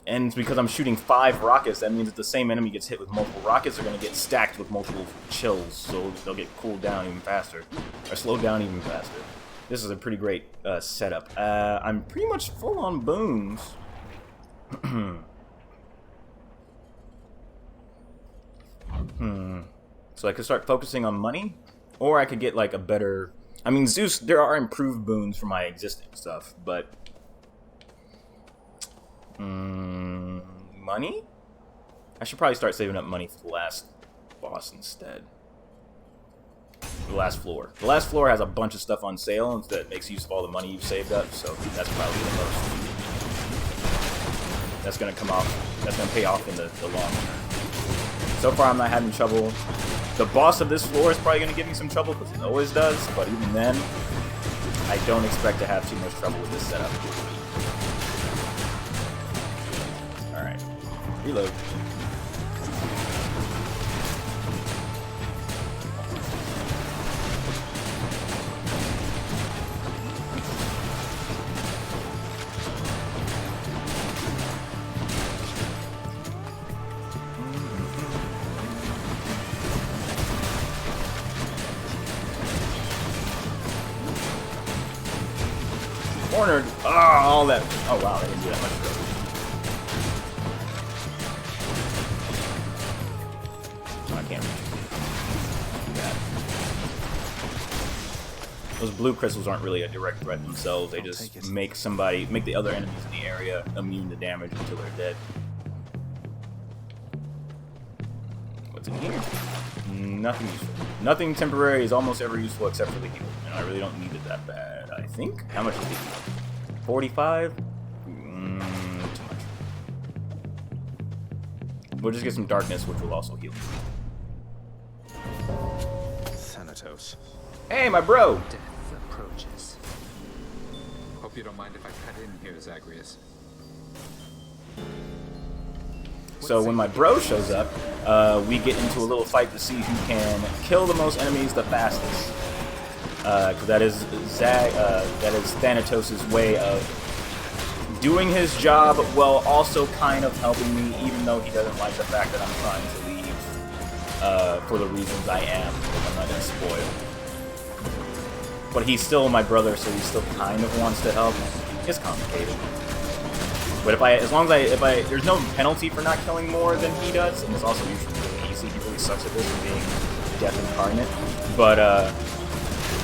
Speaker 1: And it's because I'm shooting 5 rockets, that means if the same enemy gets hit with multiple rockets, they're going to get stacked with multiple chills, so they'll get cooled down even faster, or slowed down even faster. This is a pretty great setup. I'm pretty much full on boons. So I could start focusing on money, or I could get like a better. I mean, Zeus. There are improved boons for my existing stuff, but money. I should probably start saving up money for the last boss instead. The last floor. The last floor has a bunch of stuff on sale that makes use of all the money you've saved up, so that's probably the most. That's gonna come off. That's gonna pay off in the long term. So far, I'm not having trouble. The boss of this floor is probably gonna give me some trouble because it always does. But even then, I don't expect to have too much trouble with this setup. All right, reload. Cornered. Ah, all that. Oh wow, that didn't do that much damage. I can't reach it. Those blue crystals aren't really a direct threat themselves. They just make the other enemies in the area immune to damage until they're dead. What's in here? Nothing useful. Nothing temporary is almost ever useful except for the heal, and I really don't need it that bad, I think. How much is the heal? 45? Too much. We'll just get some darkness, which will also heal.
Speaker 2: Thanatos.
Speaker 1: Hey, my bro!
Speaker 9: Death approaches. Hope you don't mind if I cut in here, Zagreus.
Speaker 1: So when my bro shows up, we get into a little fight to see who can kill the most enemies the fastest. Because that is Thanatos' way of doing his job while also kind of helping me, even though he doesn't like the fact that I'm trying to leave for the reasons I am, because I'm not gonna spoil. But he's still my brother, so he still kind of wants to help. It's complicated. But as long as there's no penalty for not killing more than he does, and it's also usually really easy. He really sucks at this, being death incarnate. But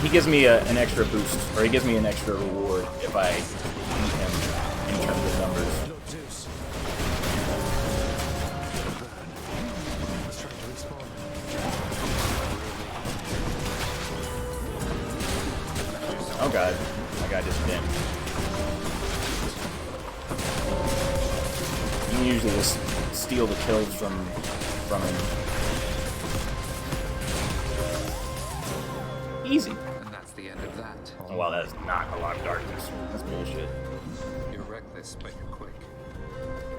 Speaker 1: he gives me an extra boost, or he gives me an extra reward if I beat him in terms of numbers. Oh god, my guy just dimmed. You can usually just steal the kills from him. Easy.
Speaker 9: And that's the end of that.
Speaker 1: Oh, wow, that is not a lot of darkness. That's bullshit.
Speaker 9: You're reckless, but you're quick.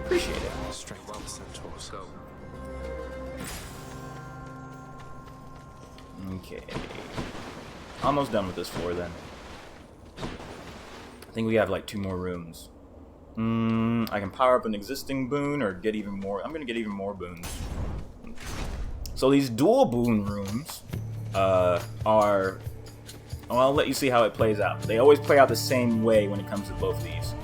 Speaker 1: Appreciate it.
Speaker 2: Strength of the centaurs.
Speaker 9: Go.
Speaker 1: Okay. Almost done with this floor then. I think we have like 2 more rooms. I can power up an existing boon or get even more. I'm gonna get even more boons. So these dual boon rooms are. Well, I'll let you see how it plays out. They always play out the same way when it comes to both of these.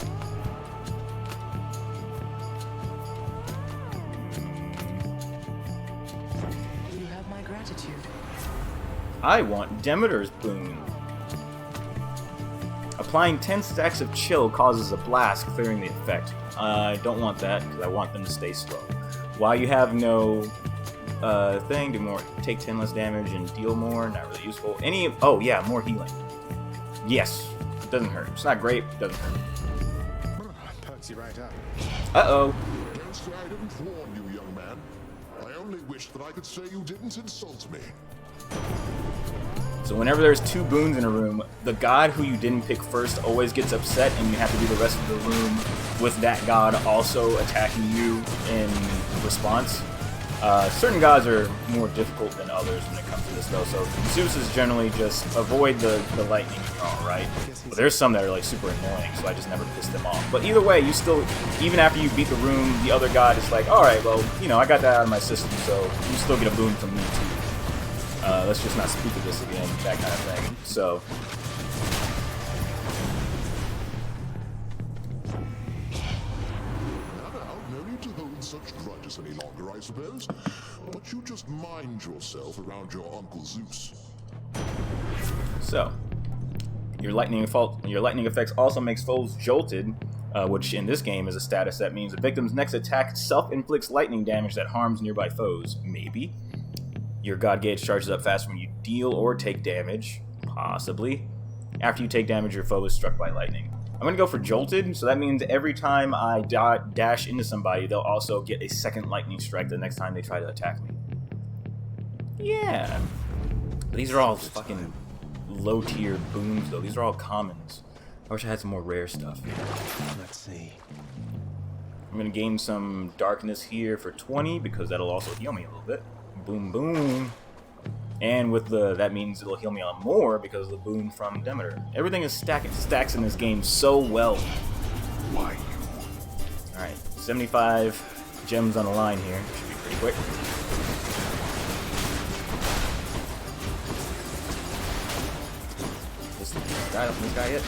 Speaker 5: You have my gratitude.
Speaker 1: I want Demeter's boon. Applying 10 stacks of chill causes a blast, clearing the effect. I don't want that, because I want them to stay slow. While you have no thing, do more, take 10 less damage and deal more, not really useful. Oh yeah, more healing. Yes, it doesn't hurt. It's not great, it doesn't hurt.
Speaker 2: Perks you right up.
Speaker 1: Uh-oh.
Speaker 6: Don't say I didn't warn you, young man. I only wish that I could say you didn't insult me.
Speaker 1: So whenever there's 2 boons in a room, the god who you didn't pick first always gets upset, and you have to do the rest of the room with that god also attacking you in response. Certain gods are more difficult than others when it comes to this, though. So Zeus is generally just avoid the lightning and you're all right. But there's some that are like super annoying, so I just never piss them off. But either way, you still, even after you beat the room, the other god is like, all right, well, you know, I got that out of my system, so you still get a boon from me too. Let's just not speak of this again, that kind of thing. So.
Speaker 6: Now, no need to hold such grudges us any longer, I suppose. But you just mind yourself around your Uncle Zeus.
Speaker 1: So, your lightning effects also makes foes jolted, which in this game is a status that means the victim's next attack self-inflicts lightning damage that harms nearby foes. Maybe. Your God Gauge charges up fast when you deal or take damage. Possibly. After you take damage, your foe is struck by lightning. I'm going to go for jolted, so that means every time I dash into somebody, they'll also get a second lightning strike the next time they try to attack me. Yeah. These are all fucking low-tier boons, though. These are all commons. I wish I had some more rare stuff.
Speaker 2: Let's see.
Speaker 1: I'm going to gain some darkness here for 20, because that'll also heal me a little bit. Boom, boom. And with that means it'll heal me on more because of the boon from Demeter. Everything is stacks in this game so well.
Speaker 6: Why?
Speaker 1: Alright, 75 gems on the line here. Should be pretty quick. This guy hit?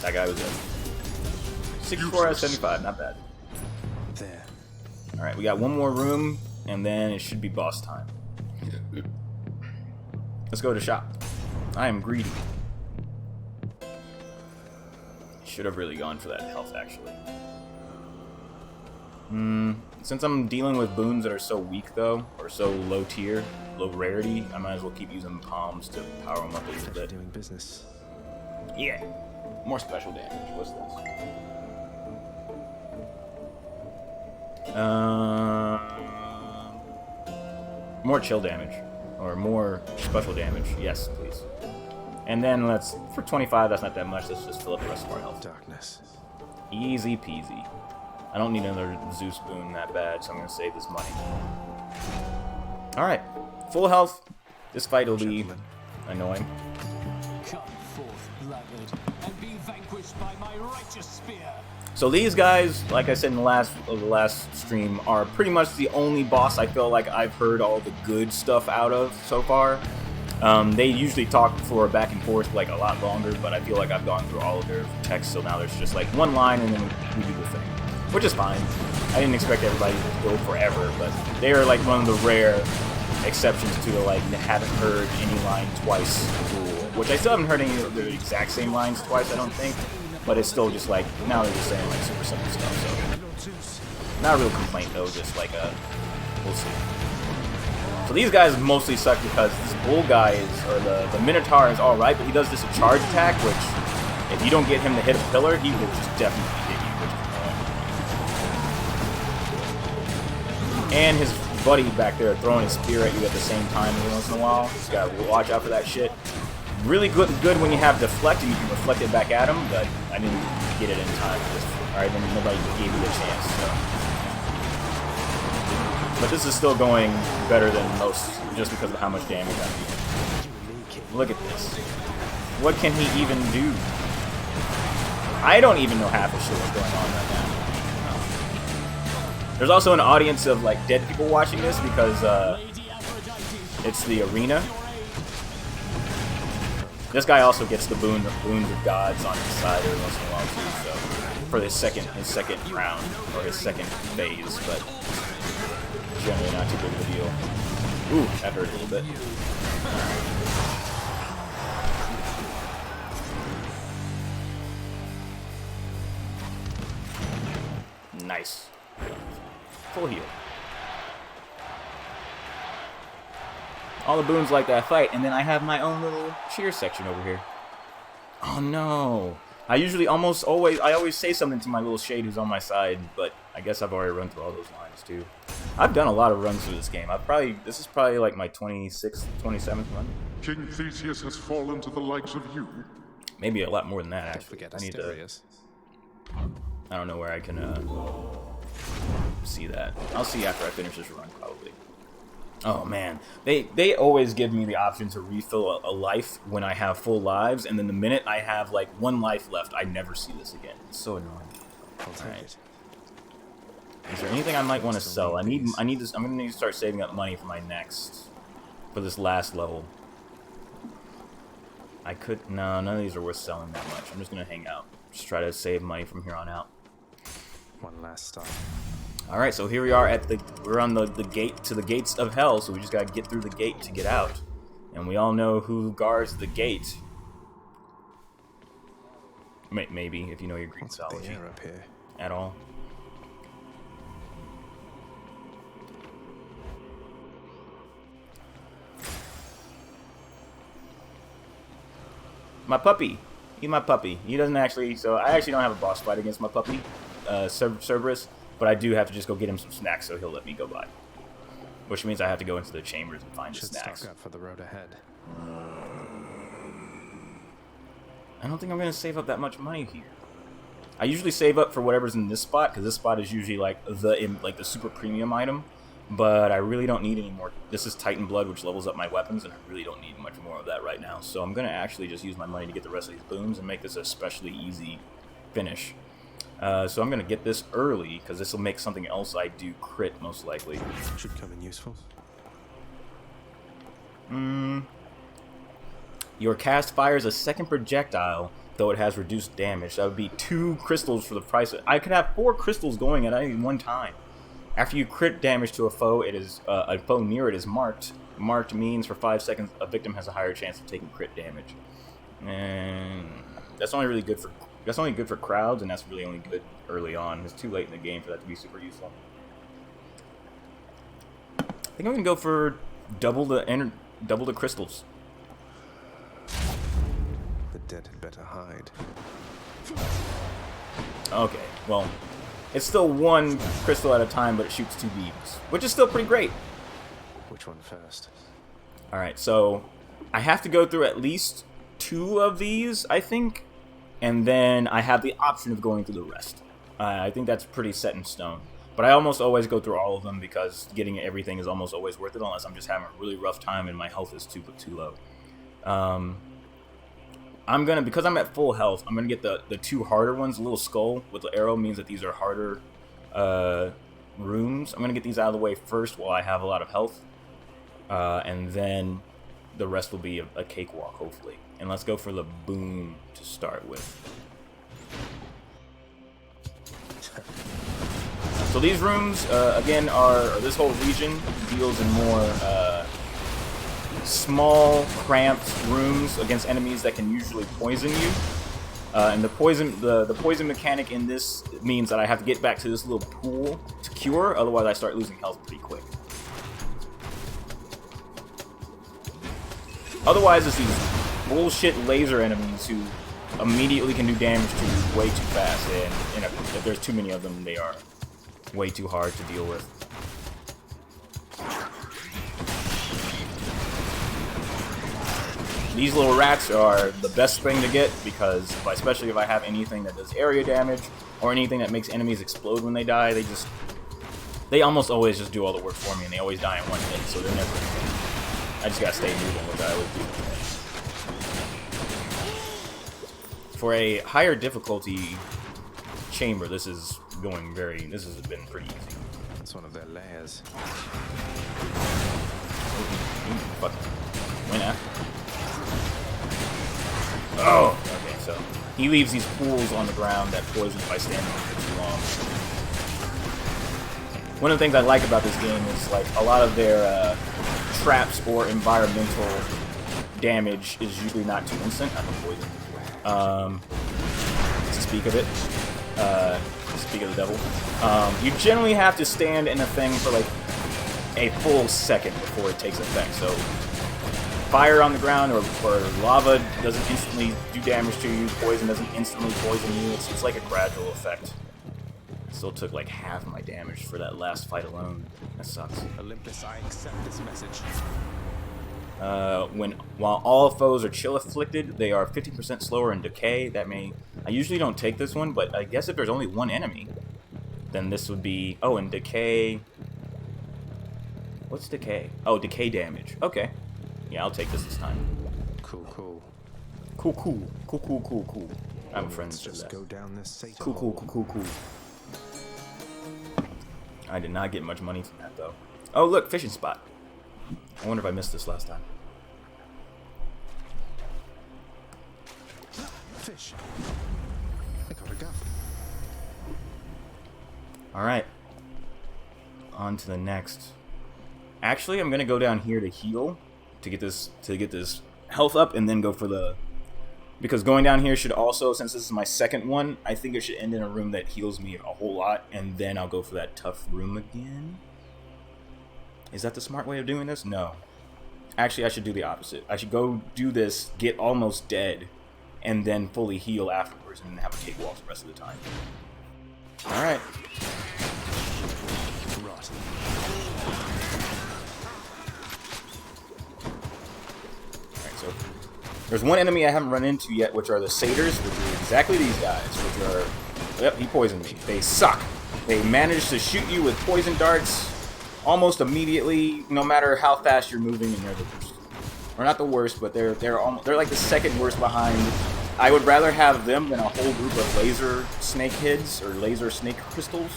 Speaker 1: That guy was it. 64 out of 75, not bad.
Speaker 2: There.
Speaker 1: Alright, we got one more room, and then it should be boss time. Let's go to shop. I am greedy. Should have really gone for that health, actually. Since I'm dealing with boons that are so weak, though, or so low tier, low rarity, I might as well keep using palms to power them up a little bit.
Speaker 2: Doing business.
Speaker 1: Yeah. More special damage. What's this? More chill damage. Or more special damage. Yes, please. And then for 25, that's not that much. Let's just fill up the rest of our health.
Speaker 2: Darkness.
Speaker 1: Easy peasy. I don't need another Zeus boon that bad, so I'm going to save this money. Alright. Full health. This fight will be annoying.
Speaker 10: Come forth, blackguard, and be vanquished by my righteous spear.
Speaker 1: So these guys, like I said in the last stream, are pretty much the only boss I feel like I've heard all the good stuff out of so far. They usually talk for back and forth like a lot longer, but I feel like I've gone through all of their text, so now there's just like one line and then we do the thing, which is fine. I didn't expect everybody to go forever, but they are like one of the rare exceptions to the like haven't heard any line twice rule, which I still haven't heard any of the exact same lines twice, I don't think. But it's still just like, now they're just saying like super simple stuff, so. Not a real complaint though, just like we'll see. So these guys mostly suck because this bull guy the Minotaur is alright, but he does this charge attack, which, if you don't get him to hit a pillar, he will just definitely hit you, which is annoying. And his buddy back there throwing his spear at you at the same time every once in a while. Just gotta watch out for that shit. Really good when you have deflect and you can reflect it back at him, but I didn't get it in time. Alright, then nobody gave me a chance, so. But this is still going better than most, just because of how much damage I'm doing. Look at this. What can he even do? I don't even know half of shit what's going on right now. There's also an audience of like dead people watching this because it's the arena. This guy also gets the boons of gods on his side every once in a while too, so for his second round or his second phase, but generally not too big of a deal. Ooh, that hurt a little bit. Nice. Full heal. All the boons like that fight, and then I have my own little cheer section over here. Oh no! I always say something to my little shade who's on my side, but I guess I've already run through all those lines too. I've done a lot of runs through this game. This is probably like my 26th, 27th run.
Speaker 6: King Theseus has fallen to the likes of you.
Speaker 1: Maybe a lot more than that, actually.
Speaker 2: Forget
Speaker 1: I need to.
Speaker 2: Asterius.
Speaker 1: I don't know where I can see that. I'll see after I finish this run, probably. Oh man, they always give me the option to refill a life when I have full lives, and then the minute I have like one life left, I never see this again. It's so annoying. Alright. Is there anything I might want to sell? I need this. I'm gonna need to start saving up money for for this last level. No, none of these are worth selling that much. I'm just gonna hang out. Just try to save money from here on out.
Speaker 2: One last stop.
Speaker 1: All right, so here we are at we're on the gate to the gates of hell, so we just gotta get through the gate to get out. And we all know who guards the gate. Maybe, if you know your Greek mythology
Speaker 2: up here?
Speaker 1: At all. My puppy. He's my puppy. He doesn't actually, so I actually don't have a boss fight against my puppy, Cerberus, but I do have to just go get him some snacks so he'll let me go by. Which means I have to go into the chambers and find the snacks.
Speaker 2: Stock up for the road ahead.
Speaker 1: I don't think I'm going to save up that much money here. I usually save up for whatever's in this spot, because this spot is usually like the super premium item. But I really don't need any more. This is Titan Blood, which levels up my weapons, and I really don't need much more of that right now. So I'm going to actually just use my money to get the rest of these booms and make this a especially easy finish. So I'm going to get this early, because this will make something else I do crit, most likely.
Speaker 2: Should come in useful.
Speaker 1: Your cast fires a second projectile, though it has reduced damage. That would be 2 crystals for the price. I could have 4 crystals going at any one time. After you crit damage to a foe, it is a foe near it is marked. Marked means for 5 seconds a victim has a higher chance of taking crit damage, and that's only really good for crowds, and that's really only good early on. It's too late in the game for that to be super useful. I think I'm gonna go for double the crystals.
Speaker 2: The dead had better hide.
Speaker 1: Okay, well. It's still 1 crystal at a time, but it shoots 2 beams, which is still pretty great.
Speaker 2: Which one first?
Speaker 1: Alright, so I have to go through at least 2 of these, I think, and then I have the option of going through the rest. I think that's pretty set in stone. But I almost always go through all of them because getting everything is almost always worth it, unless I'm just having a really rough time and my health is too low. Because I'm at full health, I'm gonna get the 2 harder ones. The little skull with the arrow means that these are harder rooms. I'm gonna get these out of the way first while I have a lot of health, and then the rest will be a cakewalk, hopefully. And let's go for the boom to start with. So these rooms, again, or this whole region deals in more small, cramped rooms against enemies that can usually poison you. And the poison mechanic in this means that I have to get back to this little pool to cure, otherwise I start losing health pretty quick. Otherwise, it's these bullshit laser enemies who immediately can do damage to you way too fast, and if there's too many of them, they are way too hard to deal with. These little rats are the best thing to get because, especially if I have anything that does area damage or anything that makes enemies explode when they die, they almost always just do all the work for me, and they always die in 1 hit, so they're never. I just gotta stay moving, which I always do. For a higher difficulty chamber, this has been pretty easy.
Speaker 2: That's one of their layers.
Speaker 1: Fuck. Went after. Oh! Okay, so he leaves these pools on the ground that poison if I stand on for too long. One of the things I like about this game is, like, a lot of their traps or environmental damage is usually not too instant. I'm a poison. To speak of it. Speak of the devil. You generally have to stand in a thing for, like, a full second before it takes effect, so fire on the ground or lava doesn't instantly do damage to you, poison doesn't instantly poison you, it's like a gradual effect. I still took like half my damage for that last fight alone. That sucks.
Speaker 2: Olympus, I accept this message.
Speaker 1: While all foes are chill afflicted, they are 50% slower in decay. I usually don't take this one, but I guess if there's only 1 enemy, then this would be, in decay. What's decay? Oh, decay damage. Okay. Yeah, I'll take this time.
Speaker 2: Cool.
Speaker 1: Cool. I'm friends with
Speaker 2: Just
Speaker 1: that.
Speaker 2: go down this Satan
Speaker 1: Cool.
Speaker 2: hole.
Speaker 1: I did not get much money from that, though. Oh, look, fishing spot. I wonder if I missed this last time.
Speaker 2: Fish. I got a gun.
Speaker 1: Alright. On to the next. Actually, I'm gonna go down here to heal to get this health up, and then go for the, because going down here should also, since this is my second one, I think it should end in a room that heals me a whole lot, and then I'll go for that tough room again. Is that the smart way of doing this? No. Actually, I should do the opposite. I should go do this, get almost dead, and then fully heal afterwards, and then have a cakewalk the rest of the time. Alright.
Speaker 2: Rot.
Speaker 1: Alright, so there's one enemy I haven't run into yet, which are the satyrs, which are exactly these guys, which are... Yep, he poisoned me. They suck. They manage to shoot you with poison darts almost immediately, no matter how fast you're moving, and they're the worst. Or not the worst, but they're like the second worst behind. I would rather have them than a whole group of laser snake heads or laser snake crystals,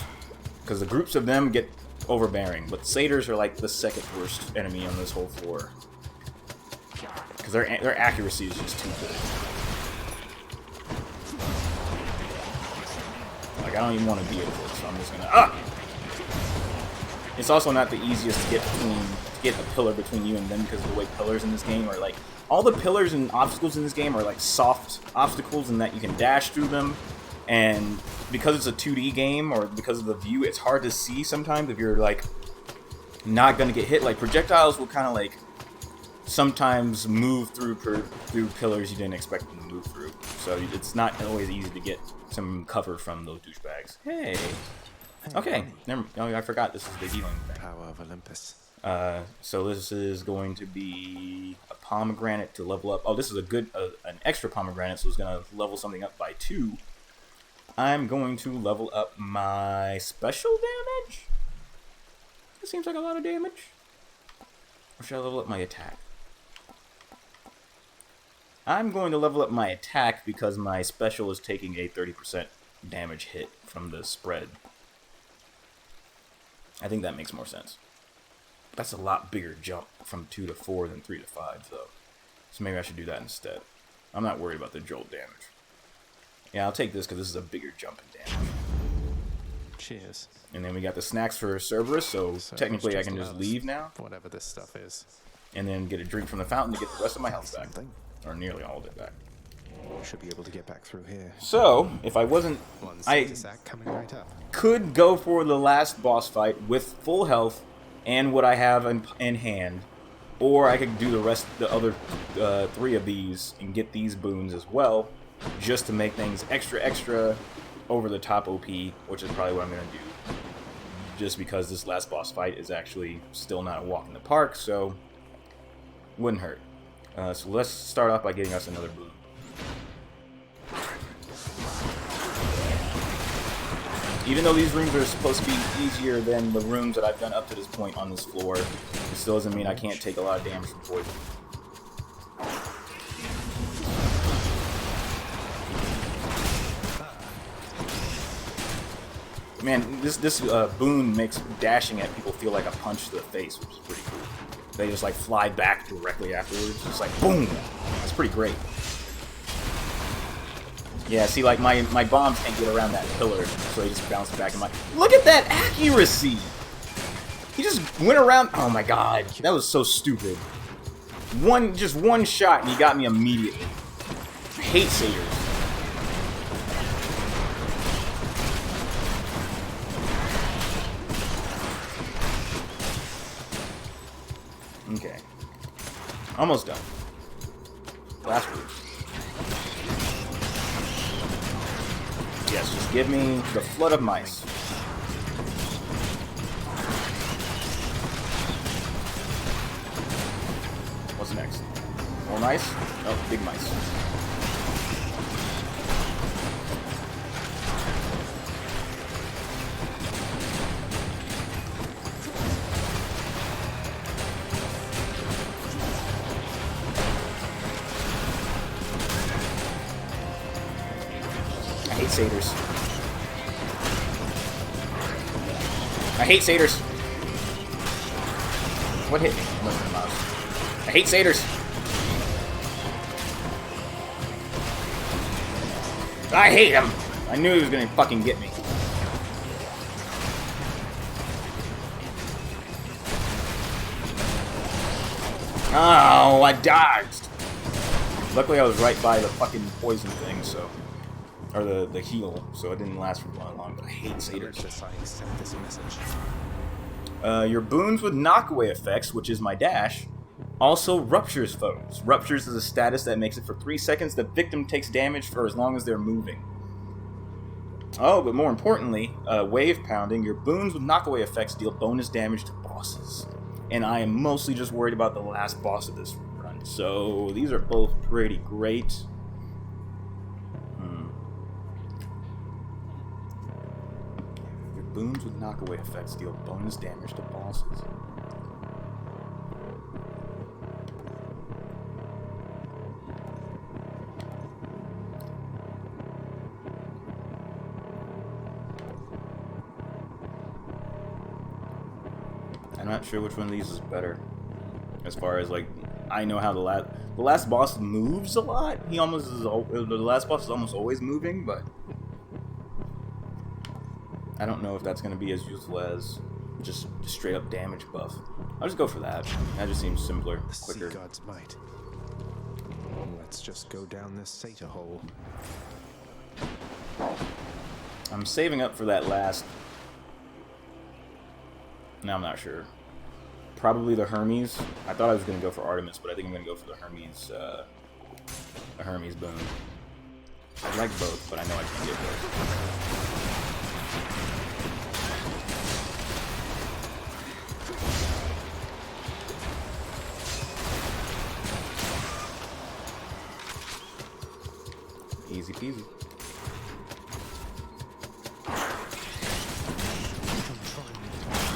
Speaker 1: because the groups of them get overbearing. But satyrs are like the second worst enemy on this whole floor, because their accuracy is just too good. Like, I don't even want to deal with it, so I'm just gonna It's also not the easiest to get a pillar between you and them, because of the way pillars in this game are like, all the pillars and obstacles in this game are like soft obstacles in that you can dash through them, and because it's a 2D game, or because of the view, it's hard to see sometimes if you're like not gonna get hit. Like projectiles will kind of like sometimes move through pillars you didn't expect them to move through, so it's not always easy to get some cover from those douchebags. Hey. Okay, I forgot this is the healing thing.
Speaker 2: Power of Olympus.
Speaker 1: So this is going to be a pomegranate to level up. Oh, this is an extra pomegranate, so it's going to level something up by 2. I'm going to level up my special damage. That seems like a lot of damage. Or should I level up my attack? I'm going to level up my attack because my special is taking a 30% damage hit from the spread. I think that makes more sense. That's a lot bigger jump from 2 to 4 than 3 to 5, though. So maybe I should do that instead. I'm not worried about the jolt damage. Yeah, I'll take this because this is a bigger jump in damage.
Speaker 2: Cheers.
Speaker 1: And then we got the snacks for Cerberus, so technically I can just leave now.
Speaker 2: Whatever this stuff is.
Speaker 1: And then get a drink from the fountain to get the rest of my health back. Or nearly all of it back.
Speaker 2: Should be able to get back through here.
Speaker 1: So, if I wasn't...
Speaker 2: coming right up.
Speaker 1: Could go for the last boss fight with full health and what I have in hand, or I could do the other 3 of these and get these boons as well, just to make things extra over the top OP, which is probably what I'm gonna do. Just because this last boss fight is actually still not a walk in the park, so wouldn't hurt. So let's start off by getting us another boon. Even though these rooms are supposed to be easier than the rooms that I've done up to this point on this floor, it still doesn't mean I can't take a lot of damage from poison. Man, this boon makes dashing at people feel like a punch to the face, which is pretty cool. They just like fly back directly afterwards. It's like boom! That's pretty great. Yeah, see, like, my bombs can't get around that pillar, so they just bounce back in my... Look at that accuracy! He just went around... Oh my god, that was so stupid. Just one shot, and he got me immediately. I hate satyrs. Okay. Almost done. Last room. Yes, just give me the flood of mice. What's next? More mice? Oh, big mice. I hate satyrs. I hate satyrs. What hit me? Must have been a mouse. I hate satyrs. I hate him. I knew he was gonna fucking get me. Oh, I dodged! Luckily I was right by the fucking poison thing, so... Or the heal, so it didn't last for long, but I hate satyrs.
Speaker 2: I accept this message.
Speaker 1: Your boons with knockaway effects, which is my dash, also ruptures foes. Ruptures is a status that makes it for 3 seconds. The victim takes damage for as long as they're moving. Oh, but more importantly, wave pounding. Your boons with knockaway effects deal bonus damage to bosses. And I am mostly just worried about the last boss of this run. So these are both pretty great. Your boons with knockaway effects deal bonus damage to bosses. I'm not sure which one of these is better. As far as like, I know how the last boss moves a lot. He almost is. The last boss is almost always moving, but I don't know if that's going to be as useful as just straight up damage buff. I'll just go for that. That just seems simpler, quicker.
Speaker 2: Sea God's might. Let's just go down this satyr hole.
Speaker 1: I'm saving up for that last. No, I'm not sure. Probably the Hermes. I thought I was going to go for Artemis, but I think I'm going to go for the Hermes boon. I like both, but I know I can't get both. Easy peasy.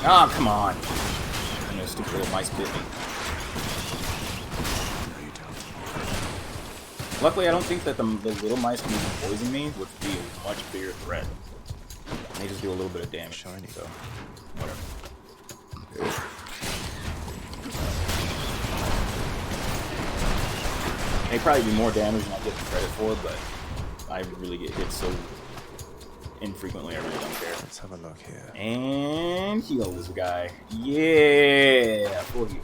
Speaker 1: Oh, come on. You know, stupid little mice bit me. Luckily, I don't think that the little mice can even poison me, which would be a much bigger threat. They just do a little bit of damage, shiny, so whatever. They probably do more damage than I get the credit for, but I really get hit so infrequently, I really don't care.
Speaker 2: Let's have a look here.
Speaker 1: And heal this guy. Yeah! For you.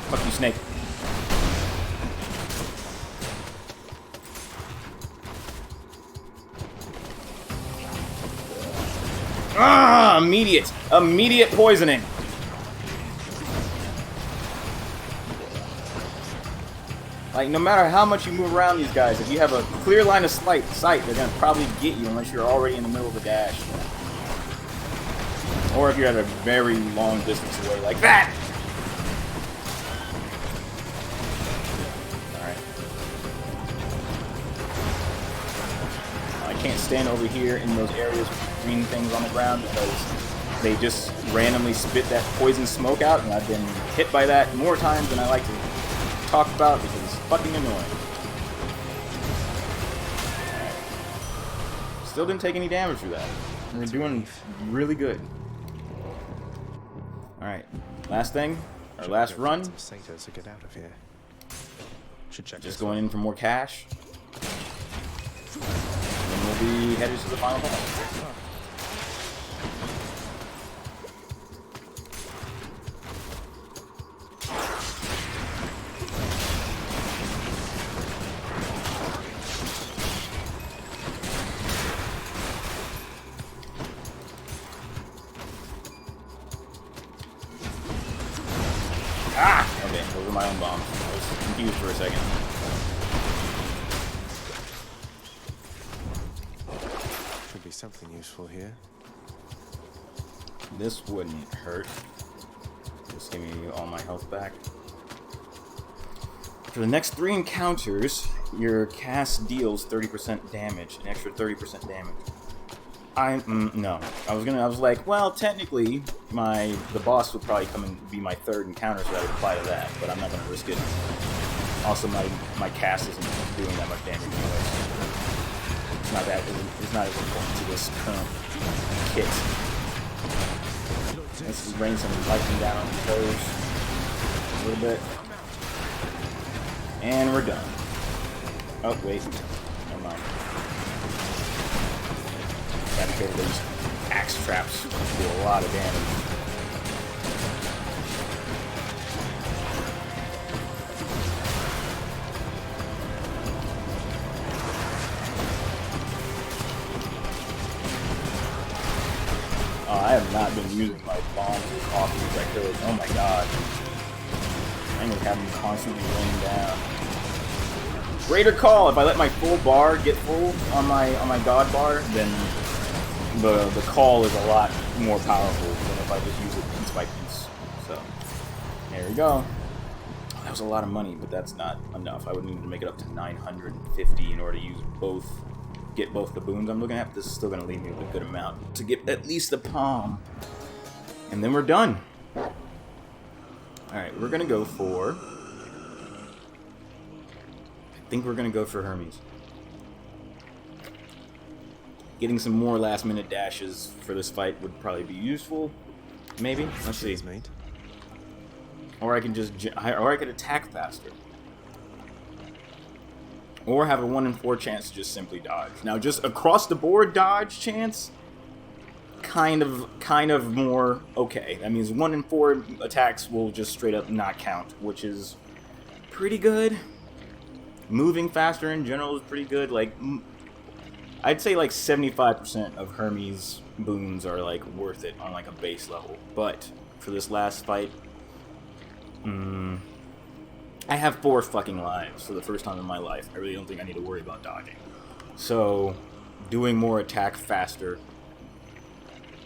Speaker 1: Fuck you, snake. Ah! Immediate poisoning. Like, no matter how much you move around these guys, if you have a clear line of sight, they're gonna probably get you unless you're already in the middle of the dash. Or if you're at a very long distance away, like that! Alright. I can't stand over here in those areas with green things on the ground because they just randomly spit that poison smoke out, and I've been hit by that more times than I like to talk about because it's fucking annoying. Alright. Still didn't take any damage for that. We're doing really good. Alright. Last thing. Our last run.
Speaker 2: Satyrs to get out of here. Should check
Speaker 1: just going in for more cash. And we'll be headed to the final boss. Ah! Okay, those are my own bombs. I was confused for a second.
Speaker 2: Should be something useful here.
Speaker 1: This wouldn't hurt. Just give me all my health back. For the next 3 encounters, your cast deals 30% damage, an extra 30% damage. No. I was like, well, technically, the boss would probably come and be my 3rd encounter, so that would apply to that, but I'm not gonna risk it. Also, my cast isn't doing that much damage anyway. It's not as important to this current kit. Let's rain some lightning down on the toes a little bit. And we're done. Oh, wait. Never mind. Yeah, because those axe traps do a lot of damage. I have not been using my bombs as often as I could. Oh my god. I just have them constantly laying down. Greater call! If I let my full bar get full on my god bar, then the call is a lot more powerful than if I just use it piece by piece. So there we go. Oh, that was a lot of money, but that's not enough. I would need to make it up to 950 in order to use both. Get both the boons I'm looking at. This is still going to leave me with a good amount to get at least the palm. And then we're done. Alright, we're going to go for... I think we're going to go for Hermes. Getting some more last minute dashes for this fight would probably be useful. Maybe? Let's see. Or I can just... Or I could attack faster. Or have a 1 in 4 chance to just simply dodge. Now, just across the board dodge chance, kind of more okay. That means 1 in 4 attacks will just straight up not count, which is pretty good. Moving faster in general is pretty good. Like, I'd say like 75% of Hermes boons are like worth it on like a base level. But for this last fight, I have 4 fucking lives for the first time in my life. I really don't think I need to worry about dodging. So, doing more attack faster.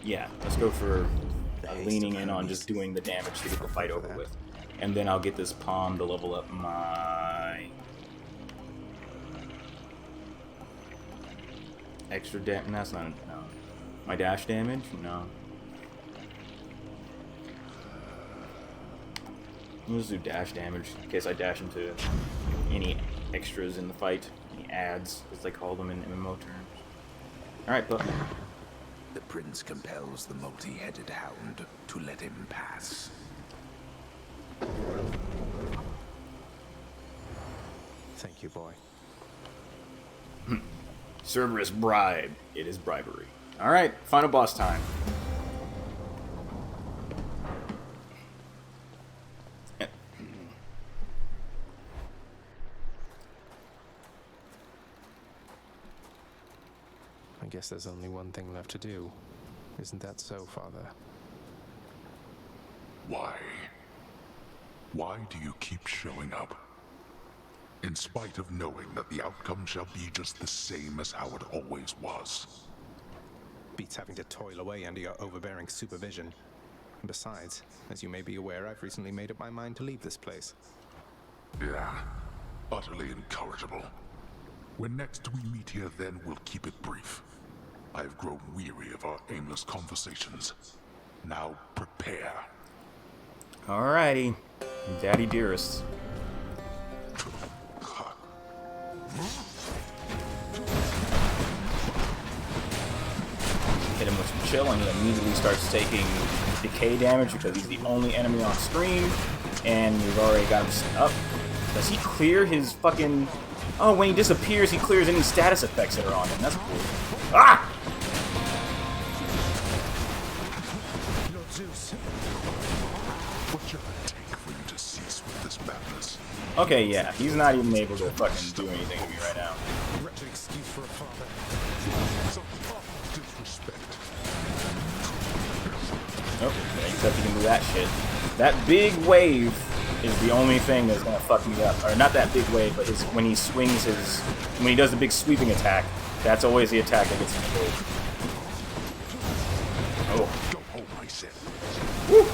Speaker 1: Yeah, let's go for leaning in on just doing the damage to get the fight over with. And then I'll get this palm to level up my... extra damage. That's not... no. My dash damage? No. Let's do dash damage in case I dash into any extras in the fight, any ads, as they call them in MMO terms. Alright, but
Speaker 11: the prince compels the multi-headed hound to let him pass.
Speaker 2: Thank you, boy.
Speaker 1: Cerberus bribe. It is bribery. Alright, final boss time.
Speaker 2: I guess there's only one thing left to do. Isn't that so, Father?
Speaker 6: Why? Why do you keep showing up? In spite of knowing that the outcome shall be just the same as how it always was.
Speaker 2: Beats having to toil away under your overbearing supervision. And besides, as you may be aware, I've recently made up my mind to leave this place.
Speaker 6: Yeah, utterly incorrigible. When next we meet here, then we'll keep it brief. I have grown weary of our aimless conversations. Now prepare.
Speaker 1: Alrighty, Daddy Dearest. Hit him with some chill, and he immediately starts taking decay damage because he's the only enemy on screen, and we've already got him set up. Does he clear his fucking... Oh, when he disappears, he clears any status effects that are on him. That's cool. Ah!
Speaker 6: Lord Zeus, what shall it take for you to cease with this madness?
Speaker 1: Okay, yeah, he's not even able to fucking do anything to me right now.
Speaker 2: Wretched excuse for a father.
Speaker 6: Some disrespect.
Speaker 1: Nope, except he can do that shit. That big wave is the only thing that's gonna fuck me up. Or not that big wave, but when he swings his... when he does the big sweeping attack, that's always the attack that gets him killed. Oh.
Speaker 6: Don't hold myself.
Speaker 1: Woo!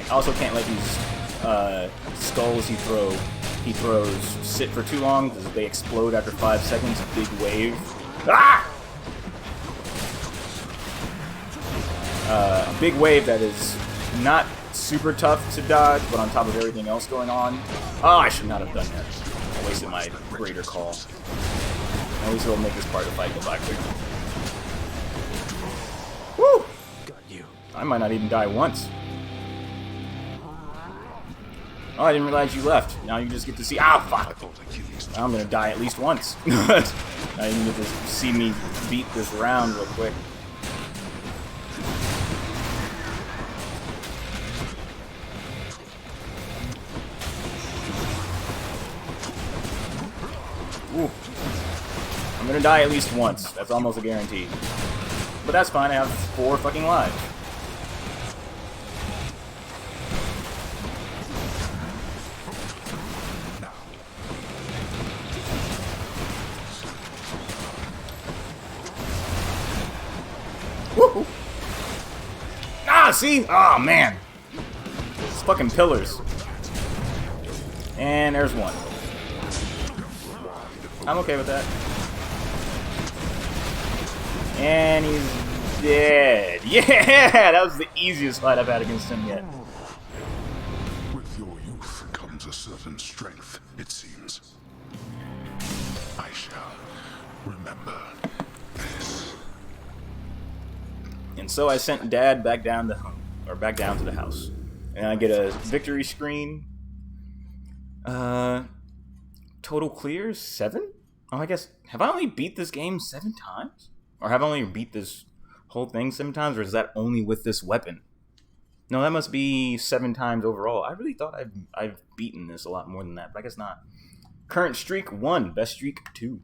Speaker 1: I also can't let these skulls he throws sit for too long because they explode after 5 seconds. Big wave. Ah! A big wave that is not super tough to dodge, but on top of everything else going on. Oh, I should not have done that. I wasted my greater call. At least it'll make this part of the fight go by quicker. Woo! Got you. I might not even die once. Oh, I didn't realize you left. Now you just get to see. Ah, fuck! I'm gonna die at least once. Now you get to see me beat this round real quick. Ooh. I'm gonna die at least once. That's almost a guarantee. But that's fine. I have 4 fucking lives. Woo! Ah, see? Oh, man. It's fucking pillars. And there's one. I'm okay with that. And he's dead. Yeah! That was the easiest fight I've had against him yet.
Speaker 6: With your youth comes a certain strength, it seems. I shall remember this.
Speaker 1: And so I sent Dad back down to home, or back down to the house. And I get a victory screen. Total clears 7? Oh, I guess, have I only beat this game 7 times? Or have I only beat this whole thing 7 times, or is that only with this weapon? No, that must be 7 times overall. I really thought I've beaten this a lot more than that, but I guess not. Current streak 1, best streak 2.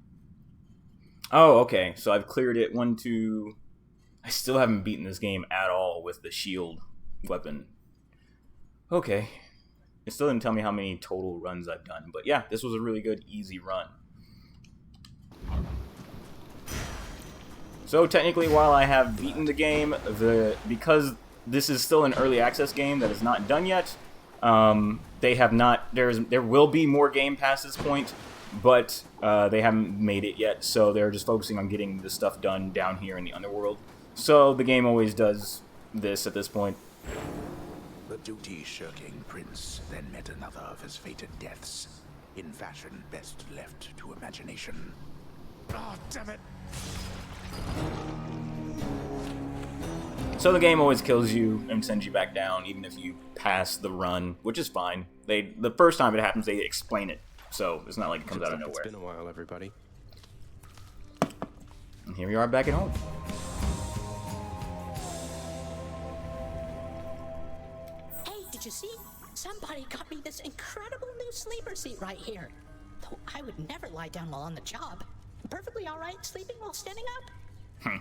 Speaker 1: Oh, okay, so I've cleared it 1, 2... I still haven't beaten this game at all with the shield weapon. Okay. It still didn't tell me how many total runs I've done, but yeah, this was a really good, easy run. So technically, while I have beaten the game, because this is still an early access game that is not done yet, they have not. There will be more game past this point, but they haven't made it yet. So they're just focusing on getting the stuff done down here in the underworld. So the game always does this at this point.
Speaker 11: The duty-shirking prince then met another of his fated deaths, in fashion best left to imagination.
Speaker 2: Oh, damn it!
Speaker 1: So the game always kills you and sends you back down, even if you pass the run, which is fine. The first time it happens, they explain it, so it's not like it comes out of nowhere.
Speaker 2: It's been a while, everybody.
Speaker 1: And here we are back at home.
Speaker 12: Did you see? Somebody got me this incredible new sleeper seat right here. Though I would never lie down while on the job. Perfectly alright sleeping while standing up.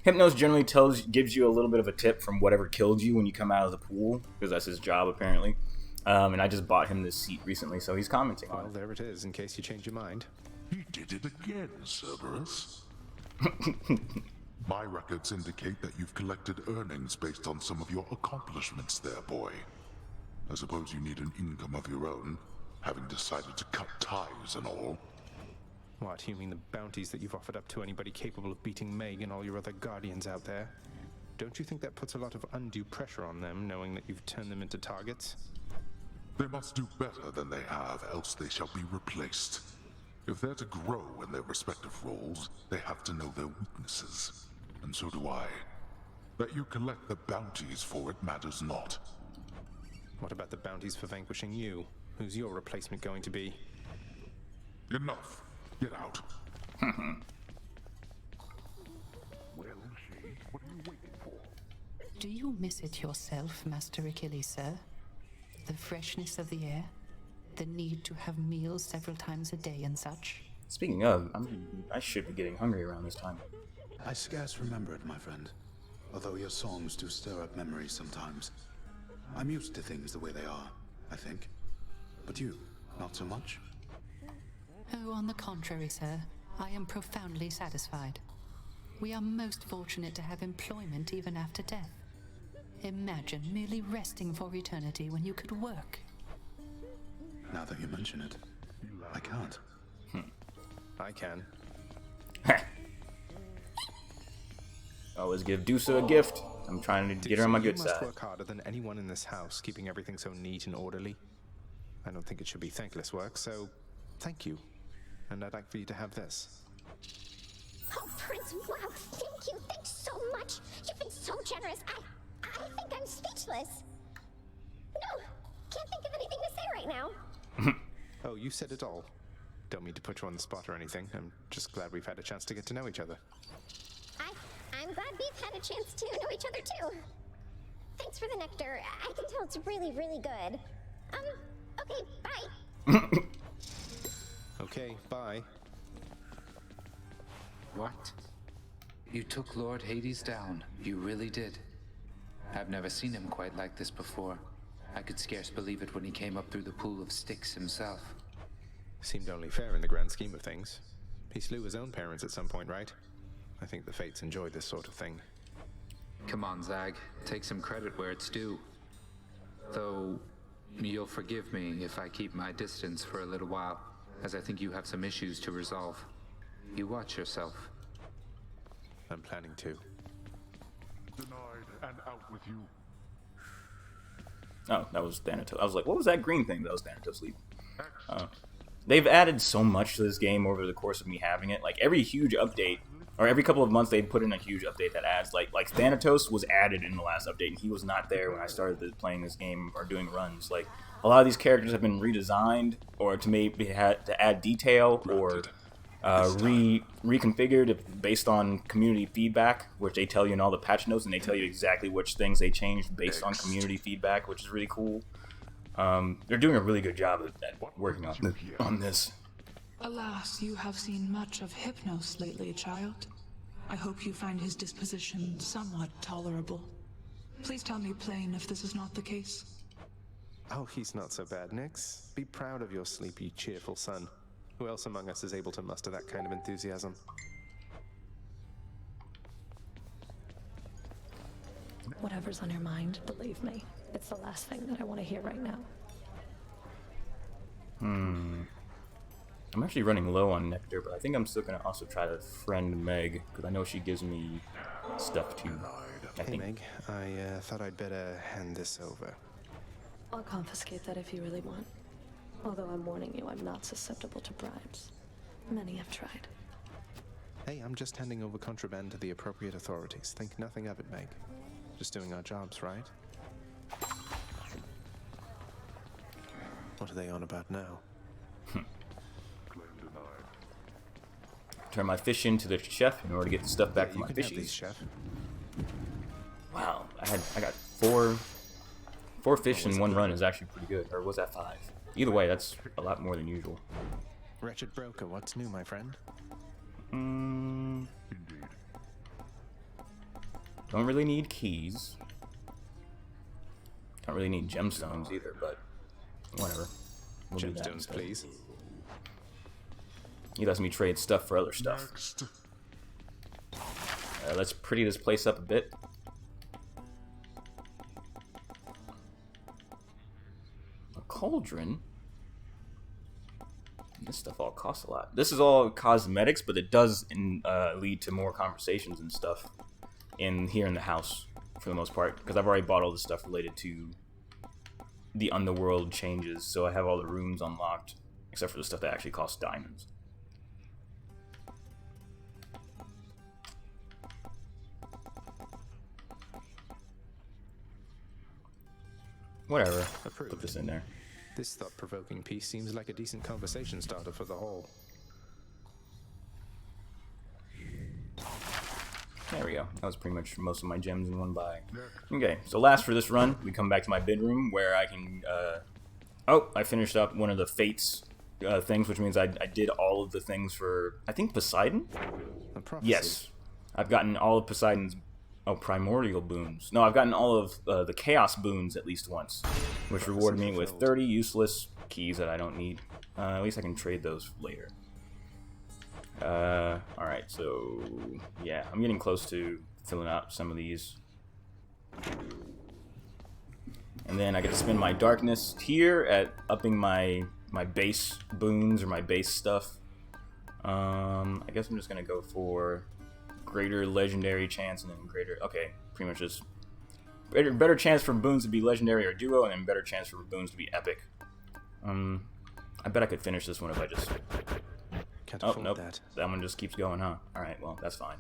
Speaker 1: Hypnos generally gives you a little bit of a tip from whatever killed you when you come out of the pool, because that's his job apparently. And I just bought him this seat recently, so he's commenting on it.
Speaker 2: Well, there it is, in case you change your mind.
Speaker 6: He did it again, Cerberus. My records indicate that you've collected earnings based on some of your accomplishments there, boy. I suppose you need an income of your own, having decided to cut ties and all.
Speaker 2: What, you mean the bounties that you've offered up to anybody capable of beating Meg and all your other guardians out there? Don't you think that puts a lot of undue pressure on them, knowing that you've turned them into targets?
Speaker 6: They must do better than they have, else they shall be replaced. If they're to grow in their respective roles, they have to know their weaknesses. And so do I. That you collect the bounties for it matters not.
Speaker 2: What about the bounties for vanquishing you? Who's your replacement going to be?
Speaker 6: Enough. Get out.
Speaker 11: Well, Shade, what are you waiting for?
Speaker 13: Do you miss it yourself, Master Achilles, sir? The freshness of the air? The need to have meals several times a day and such?
Speaker 1: Speaking of, I should be getting hungry around this time.
Speaker 14: I scarce remember it, my friend. Although your songs do stir up memories sometimes. I'm used to things the way they are, I think. But you, not so much?
Speaker 13: Oh, on the contrary, sir. I am profoundly satisfied. We are most fortunate to have employment even after death. Imagine merely resting for eternity when you could work.
Speaker 14: Now that you mention it, I can't.
Speaker 2: I can.
Speaker 1: Always give Dusa a gift. I'm trying to get her on my good
Speaker 2: You
Speaker 1: side.
Speaker 2: must work harder than anyone in this house, keeping everything so neat and orderly. I don't think it should be thankless work, so thank you. And I'd like for you to have this.
Speaker 15: Oh, Prince, wow, thank you, thanks so much. You've been so generous. I think I'm speechless. No, can't think of anything to say right now.
Speaker 2: Oh, you said it all. Don't mean to put you on the spot or anything. I'm just glad we've had a chance to get to know each other.
Speaker 15: I'm glad we've had a chance to know each other too. Thanks for the nectar. I can tell it's really, really good. Okay, bye.
Speaker 2: Okay, bye.
Speaker 9: What? You took Lord Hades down. You really did. I've never seen him quite like this before. I could scarce believe it when he came up through the pool of sticks himself.
Speaker 2: Seemed only fair in the grand scheme of things. He slew his own parents at some point, right? I think the Fates enjoyed this sort of thing.
Speaker 9: Come on, Zag. Take some credit where it's due. Though, you'll forgive me if I keep my distance for a little while, as I think you have some issues to resolve. You watch yourself.
Speaker 2: I'm planning to.
Speaker 6: Denied and out with you.
Speaker 1: Oh, that was Thanatos. I was like, what was that green thing? That was Thanatos leaving. They've added so much to this game over the course of me having it. Like, every huge update, or every couple of months, they put in a huge update that adds, like Thanatos was added in the last update, and he was not there when I started playing this game or doing runs. Like, a lot of these characters have been redesigned, or to maybe to add detail, or reconfigured based on community feedback, which they tell you in all the patch notes, and they tell you exactly which things they changed based on community feedback, which is really cool. They're doing a really good job at working on this.
Speaker 16: Alas, you have seen much of Hypnos lately, child. I hope you find his disposition somewhat tolerable. Please tell me plain if this is not the case.
Speaker 2: Oh, he's not so bad, Nyx. Be proud of your sleepy, cheerful son. Who else among us is able to muster that kind of enthusiasm?
Speaker 17: Whatever's on your mind, believe me, it's the last thing that I want to hear right now.
Speaker 1: I'm actually running low on nectar, but I think I'm still going to also try to friend Meg, because I know she gives me stuff too.
Speaker 2: Hey, Meg, I thought I'd better hand this over.
Speaker 17: I'll confiscate that if you really want. Although I'm warning you, I'm not susceptible to bribes. Many have tried.
Speaker 2: Hey, I'm just handing over contraband to the appropriate authorities. Think nothing of it, Meg. Just doing our jobs, right? What are they on about now?
Speaker 1: Turn my fish into the chef in order to get the stuff back from my fishies.
Speaker 2: Chef.
Speaker 1: Wow, I got four fish in one run is actually pretty good. Or was that 5? Either way, that's a lot more than usual.
Speaker 2: Wretched broker, what's new, my friend?
Speaker 6: Indeed.
Speaker 1: Don't really need keys. Don't really need gemstones either, but whatever. We'll
Speaker 2: Gemstones, please.
Speaker 1: He lets me trade stuff for other stuff. Let's pretty this place up a bit. A cauldron? This stuff all costs a lot. This is all cosmetics, but it does lead to more conversations and stuff here in the house, for the most part, because I've already bought all the stuff related to the underworld changes, so I have all the rooms unlocked, except for the stuff that actually costs diamonds. Whatever. Put this in there.
Speaker 2: This thought-provoking piece seems like a decent conversation starter for the whole.
Speaker 1: There we go. That was pretty much most of my gems in one buy. Okay, so last for this run, we come back to my bedroom where I can... oh, I finished up one of the Fates things, which means I did all of the things for, I think, Poseidon? Yes. I've gotten all of Poseidon's... Oh, primordial boons. No, I've gotten all of the chaos boons at least once, which rewarded me with 30 useless keys that I don't need. At least I can trade those later. Alright, so yeah, I'm getting close to filling out some of these. And then I get to spend my darkness here at upping my base boons or my base stuff. I guess I'm just gonna go for greater legendary chance and then greater, okay, pretty much just better chance for boons to be legendary or duo, and then better chance for boons to be epic. I bet I could finish this one if I just... Oh, nope, that one just keeps going, huh? Alright, well, that's fine.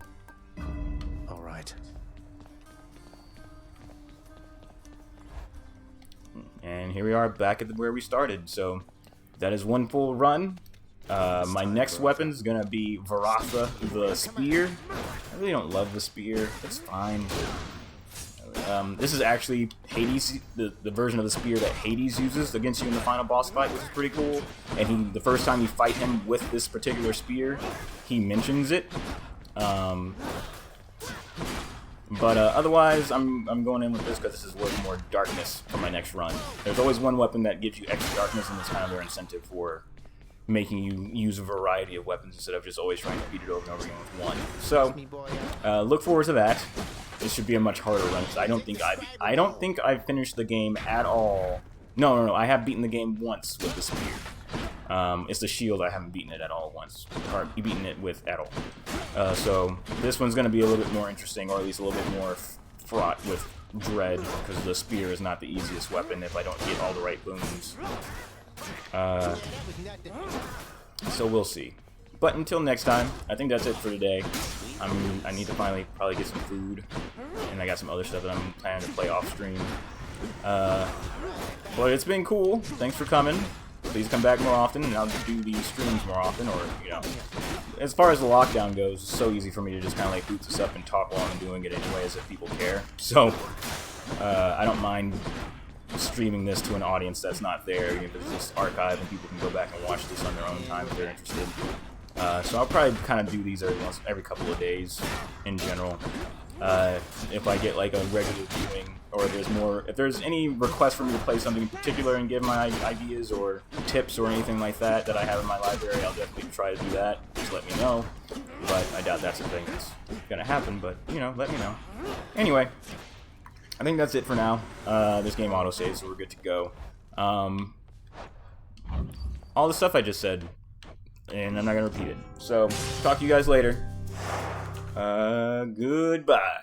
Speaker 2: Alright. And
Speaker 1: here we are back at where we started, so... that is one full run. My next weapon is gonna be Varatha, the spear. I really don't love the spear. It's fine. This is actually Hades, the version of the spear that Hades uses against you in the final boss fight, which is pretty cool. And the first time you fight him with this particular spear, he mentions it. But otherwise, I'm going in with this because this is worth more darkness for my next run. There's always one weapon that gives you extra darkness, and it's kind of their incentive for making you use a variety of weapons instead of just always trying to beat it over and over again with one. So look forward to that. This should be a much harder run because I don't think I've finished the game at all. No, I have beaten the game once with the spear. It's the shield I haven't beaten it at all once, or beaten it with at all. So this one's going to be a little bit more interesting, or at least a little bit more fraught with dread, because the spear is not the easiest weapon if I don't get all the right boons. So we'll see. But until next time, I think that's it for today. I need to finally probably get some food, and I got some other stuff that I'm planning to play off stream. But it's been cool. Thanks for coming. Please come back more often, and I'll do these streams more often, or, you know. As far as the lockdown goes, it's so easy for me to just kind of like boot this up and talk while I'm doing it anyway, as if people care. So, I don't mind streaming this to an audience that's not there, even if it's just archived and people can go back and watch this on their own time if they're interested. So I'll probably kind of do these every couple of days in general. If I get like a regular viewing, or if there's any request for me to play something in particular and give my ideas or tips or anything like that I have in my library, I'll definitely try to do that. Just let me know. But I doubt that's a thing that's gonna happen, but, you know, let me know. Anyway, I think that's it for now. This game autosaves, so we're good to go. All the stuff I just said, and I'm not gonna repeat it. So, talk to you guys later. Goodbye.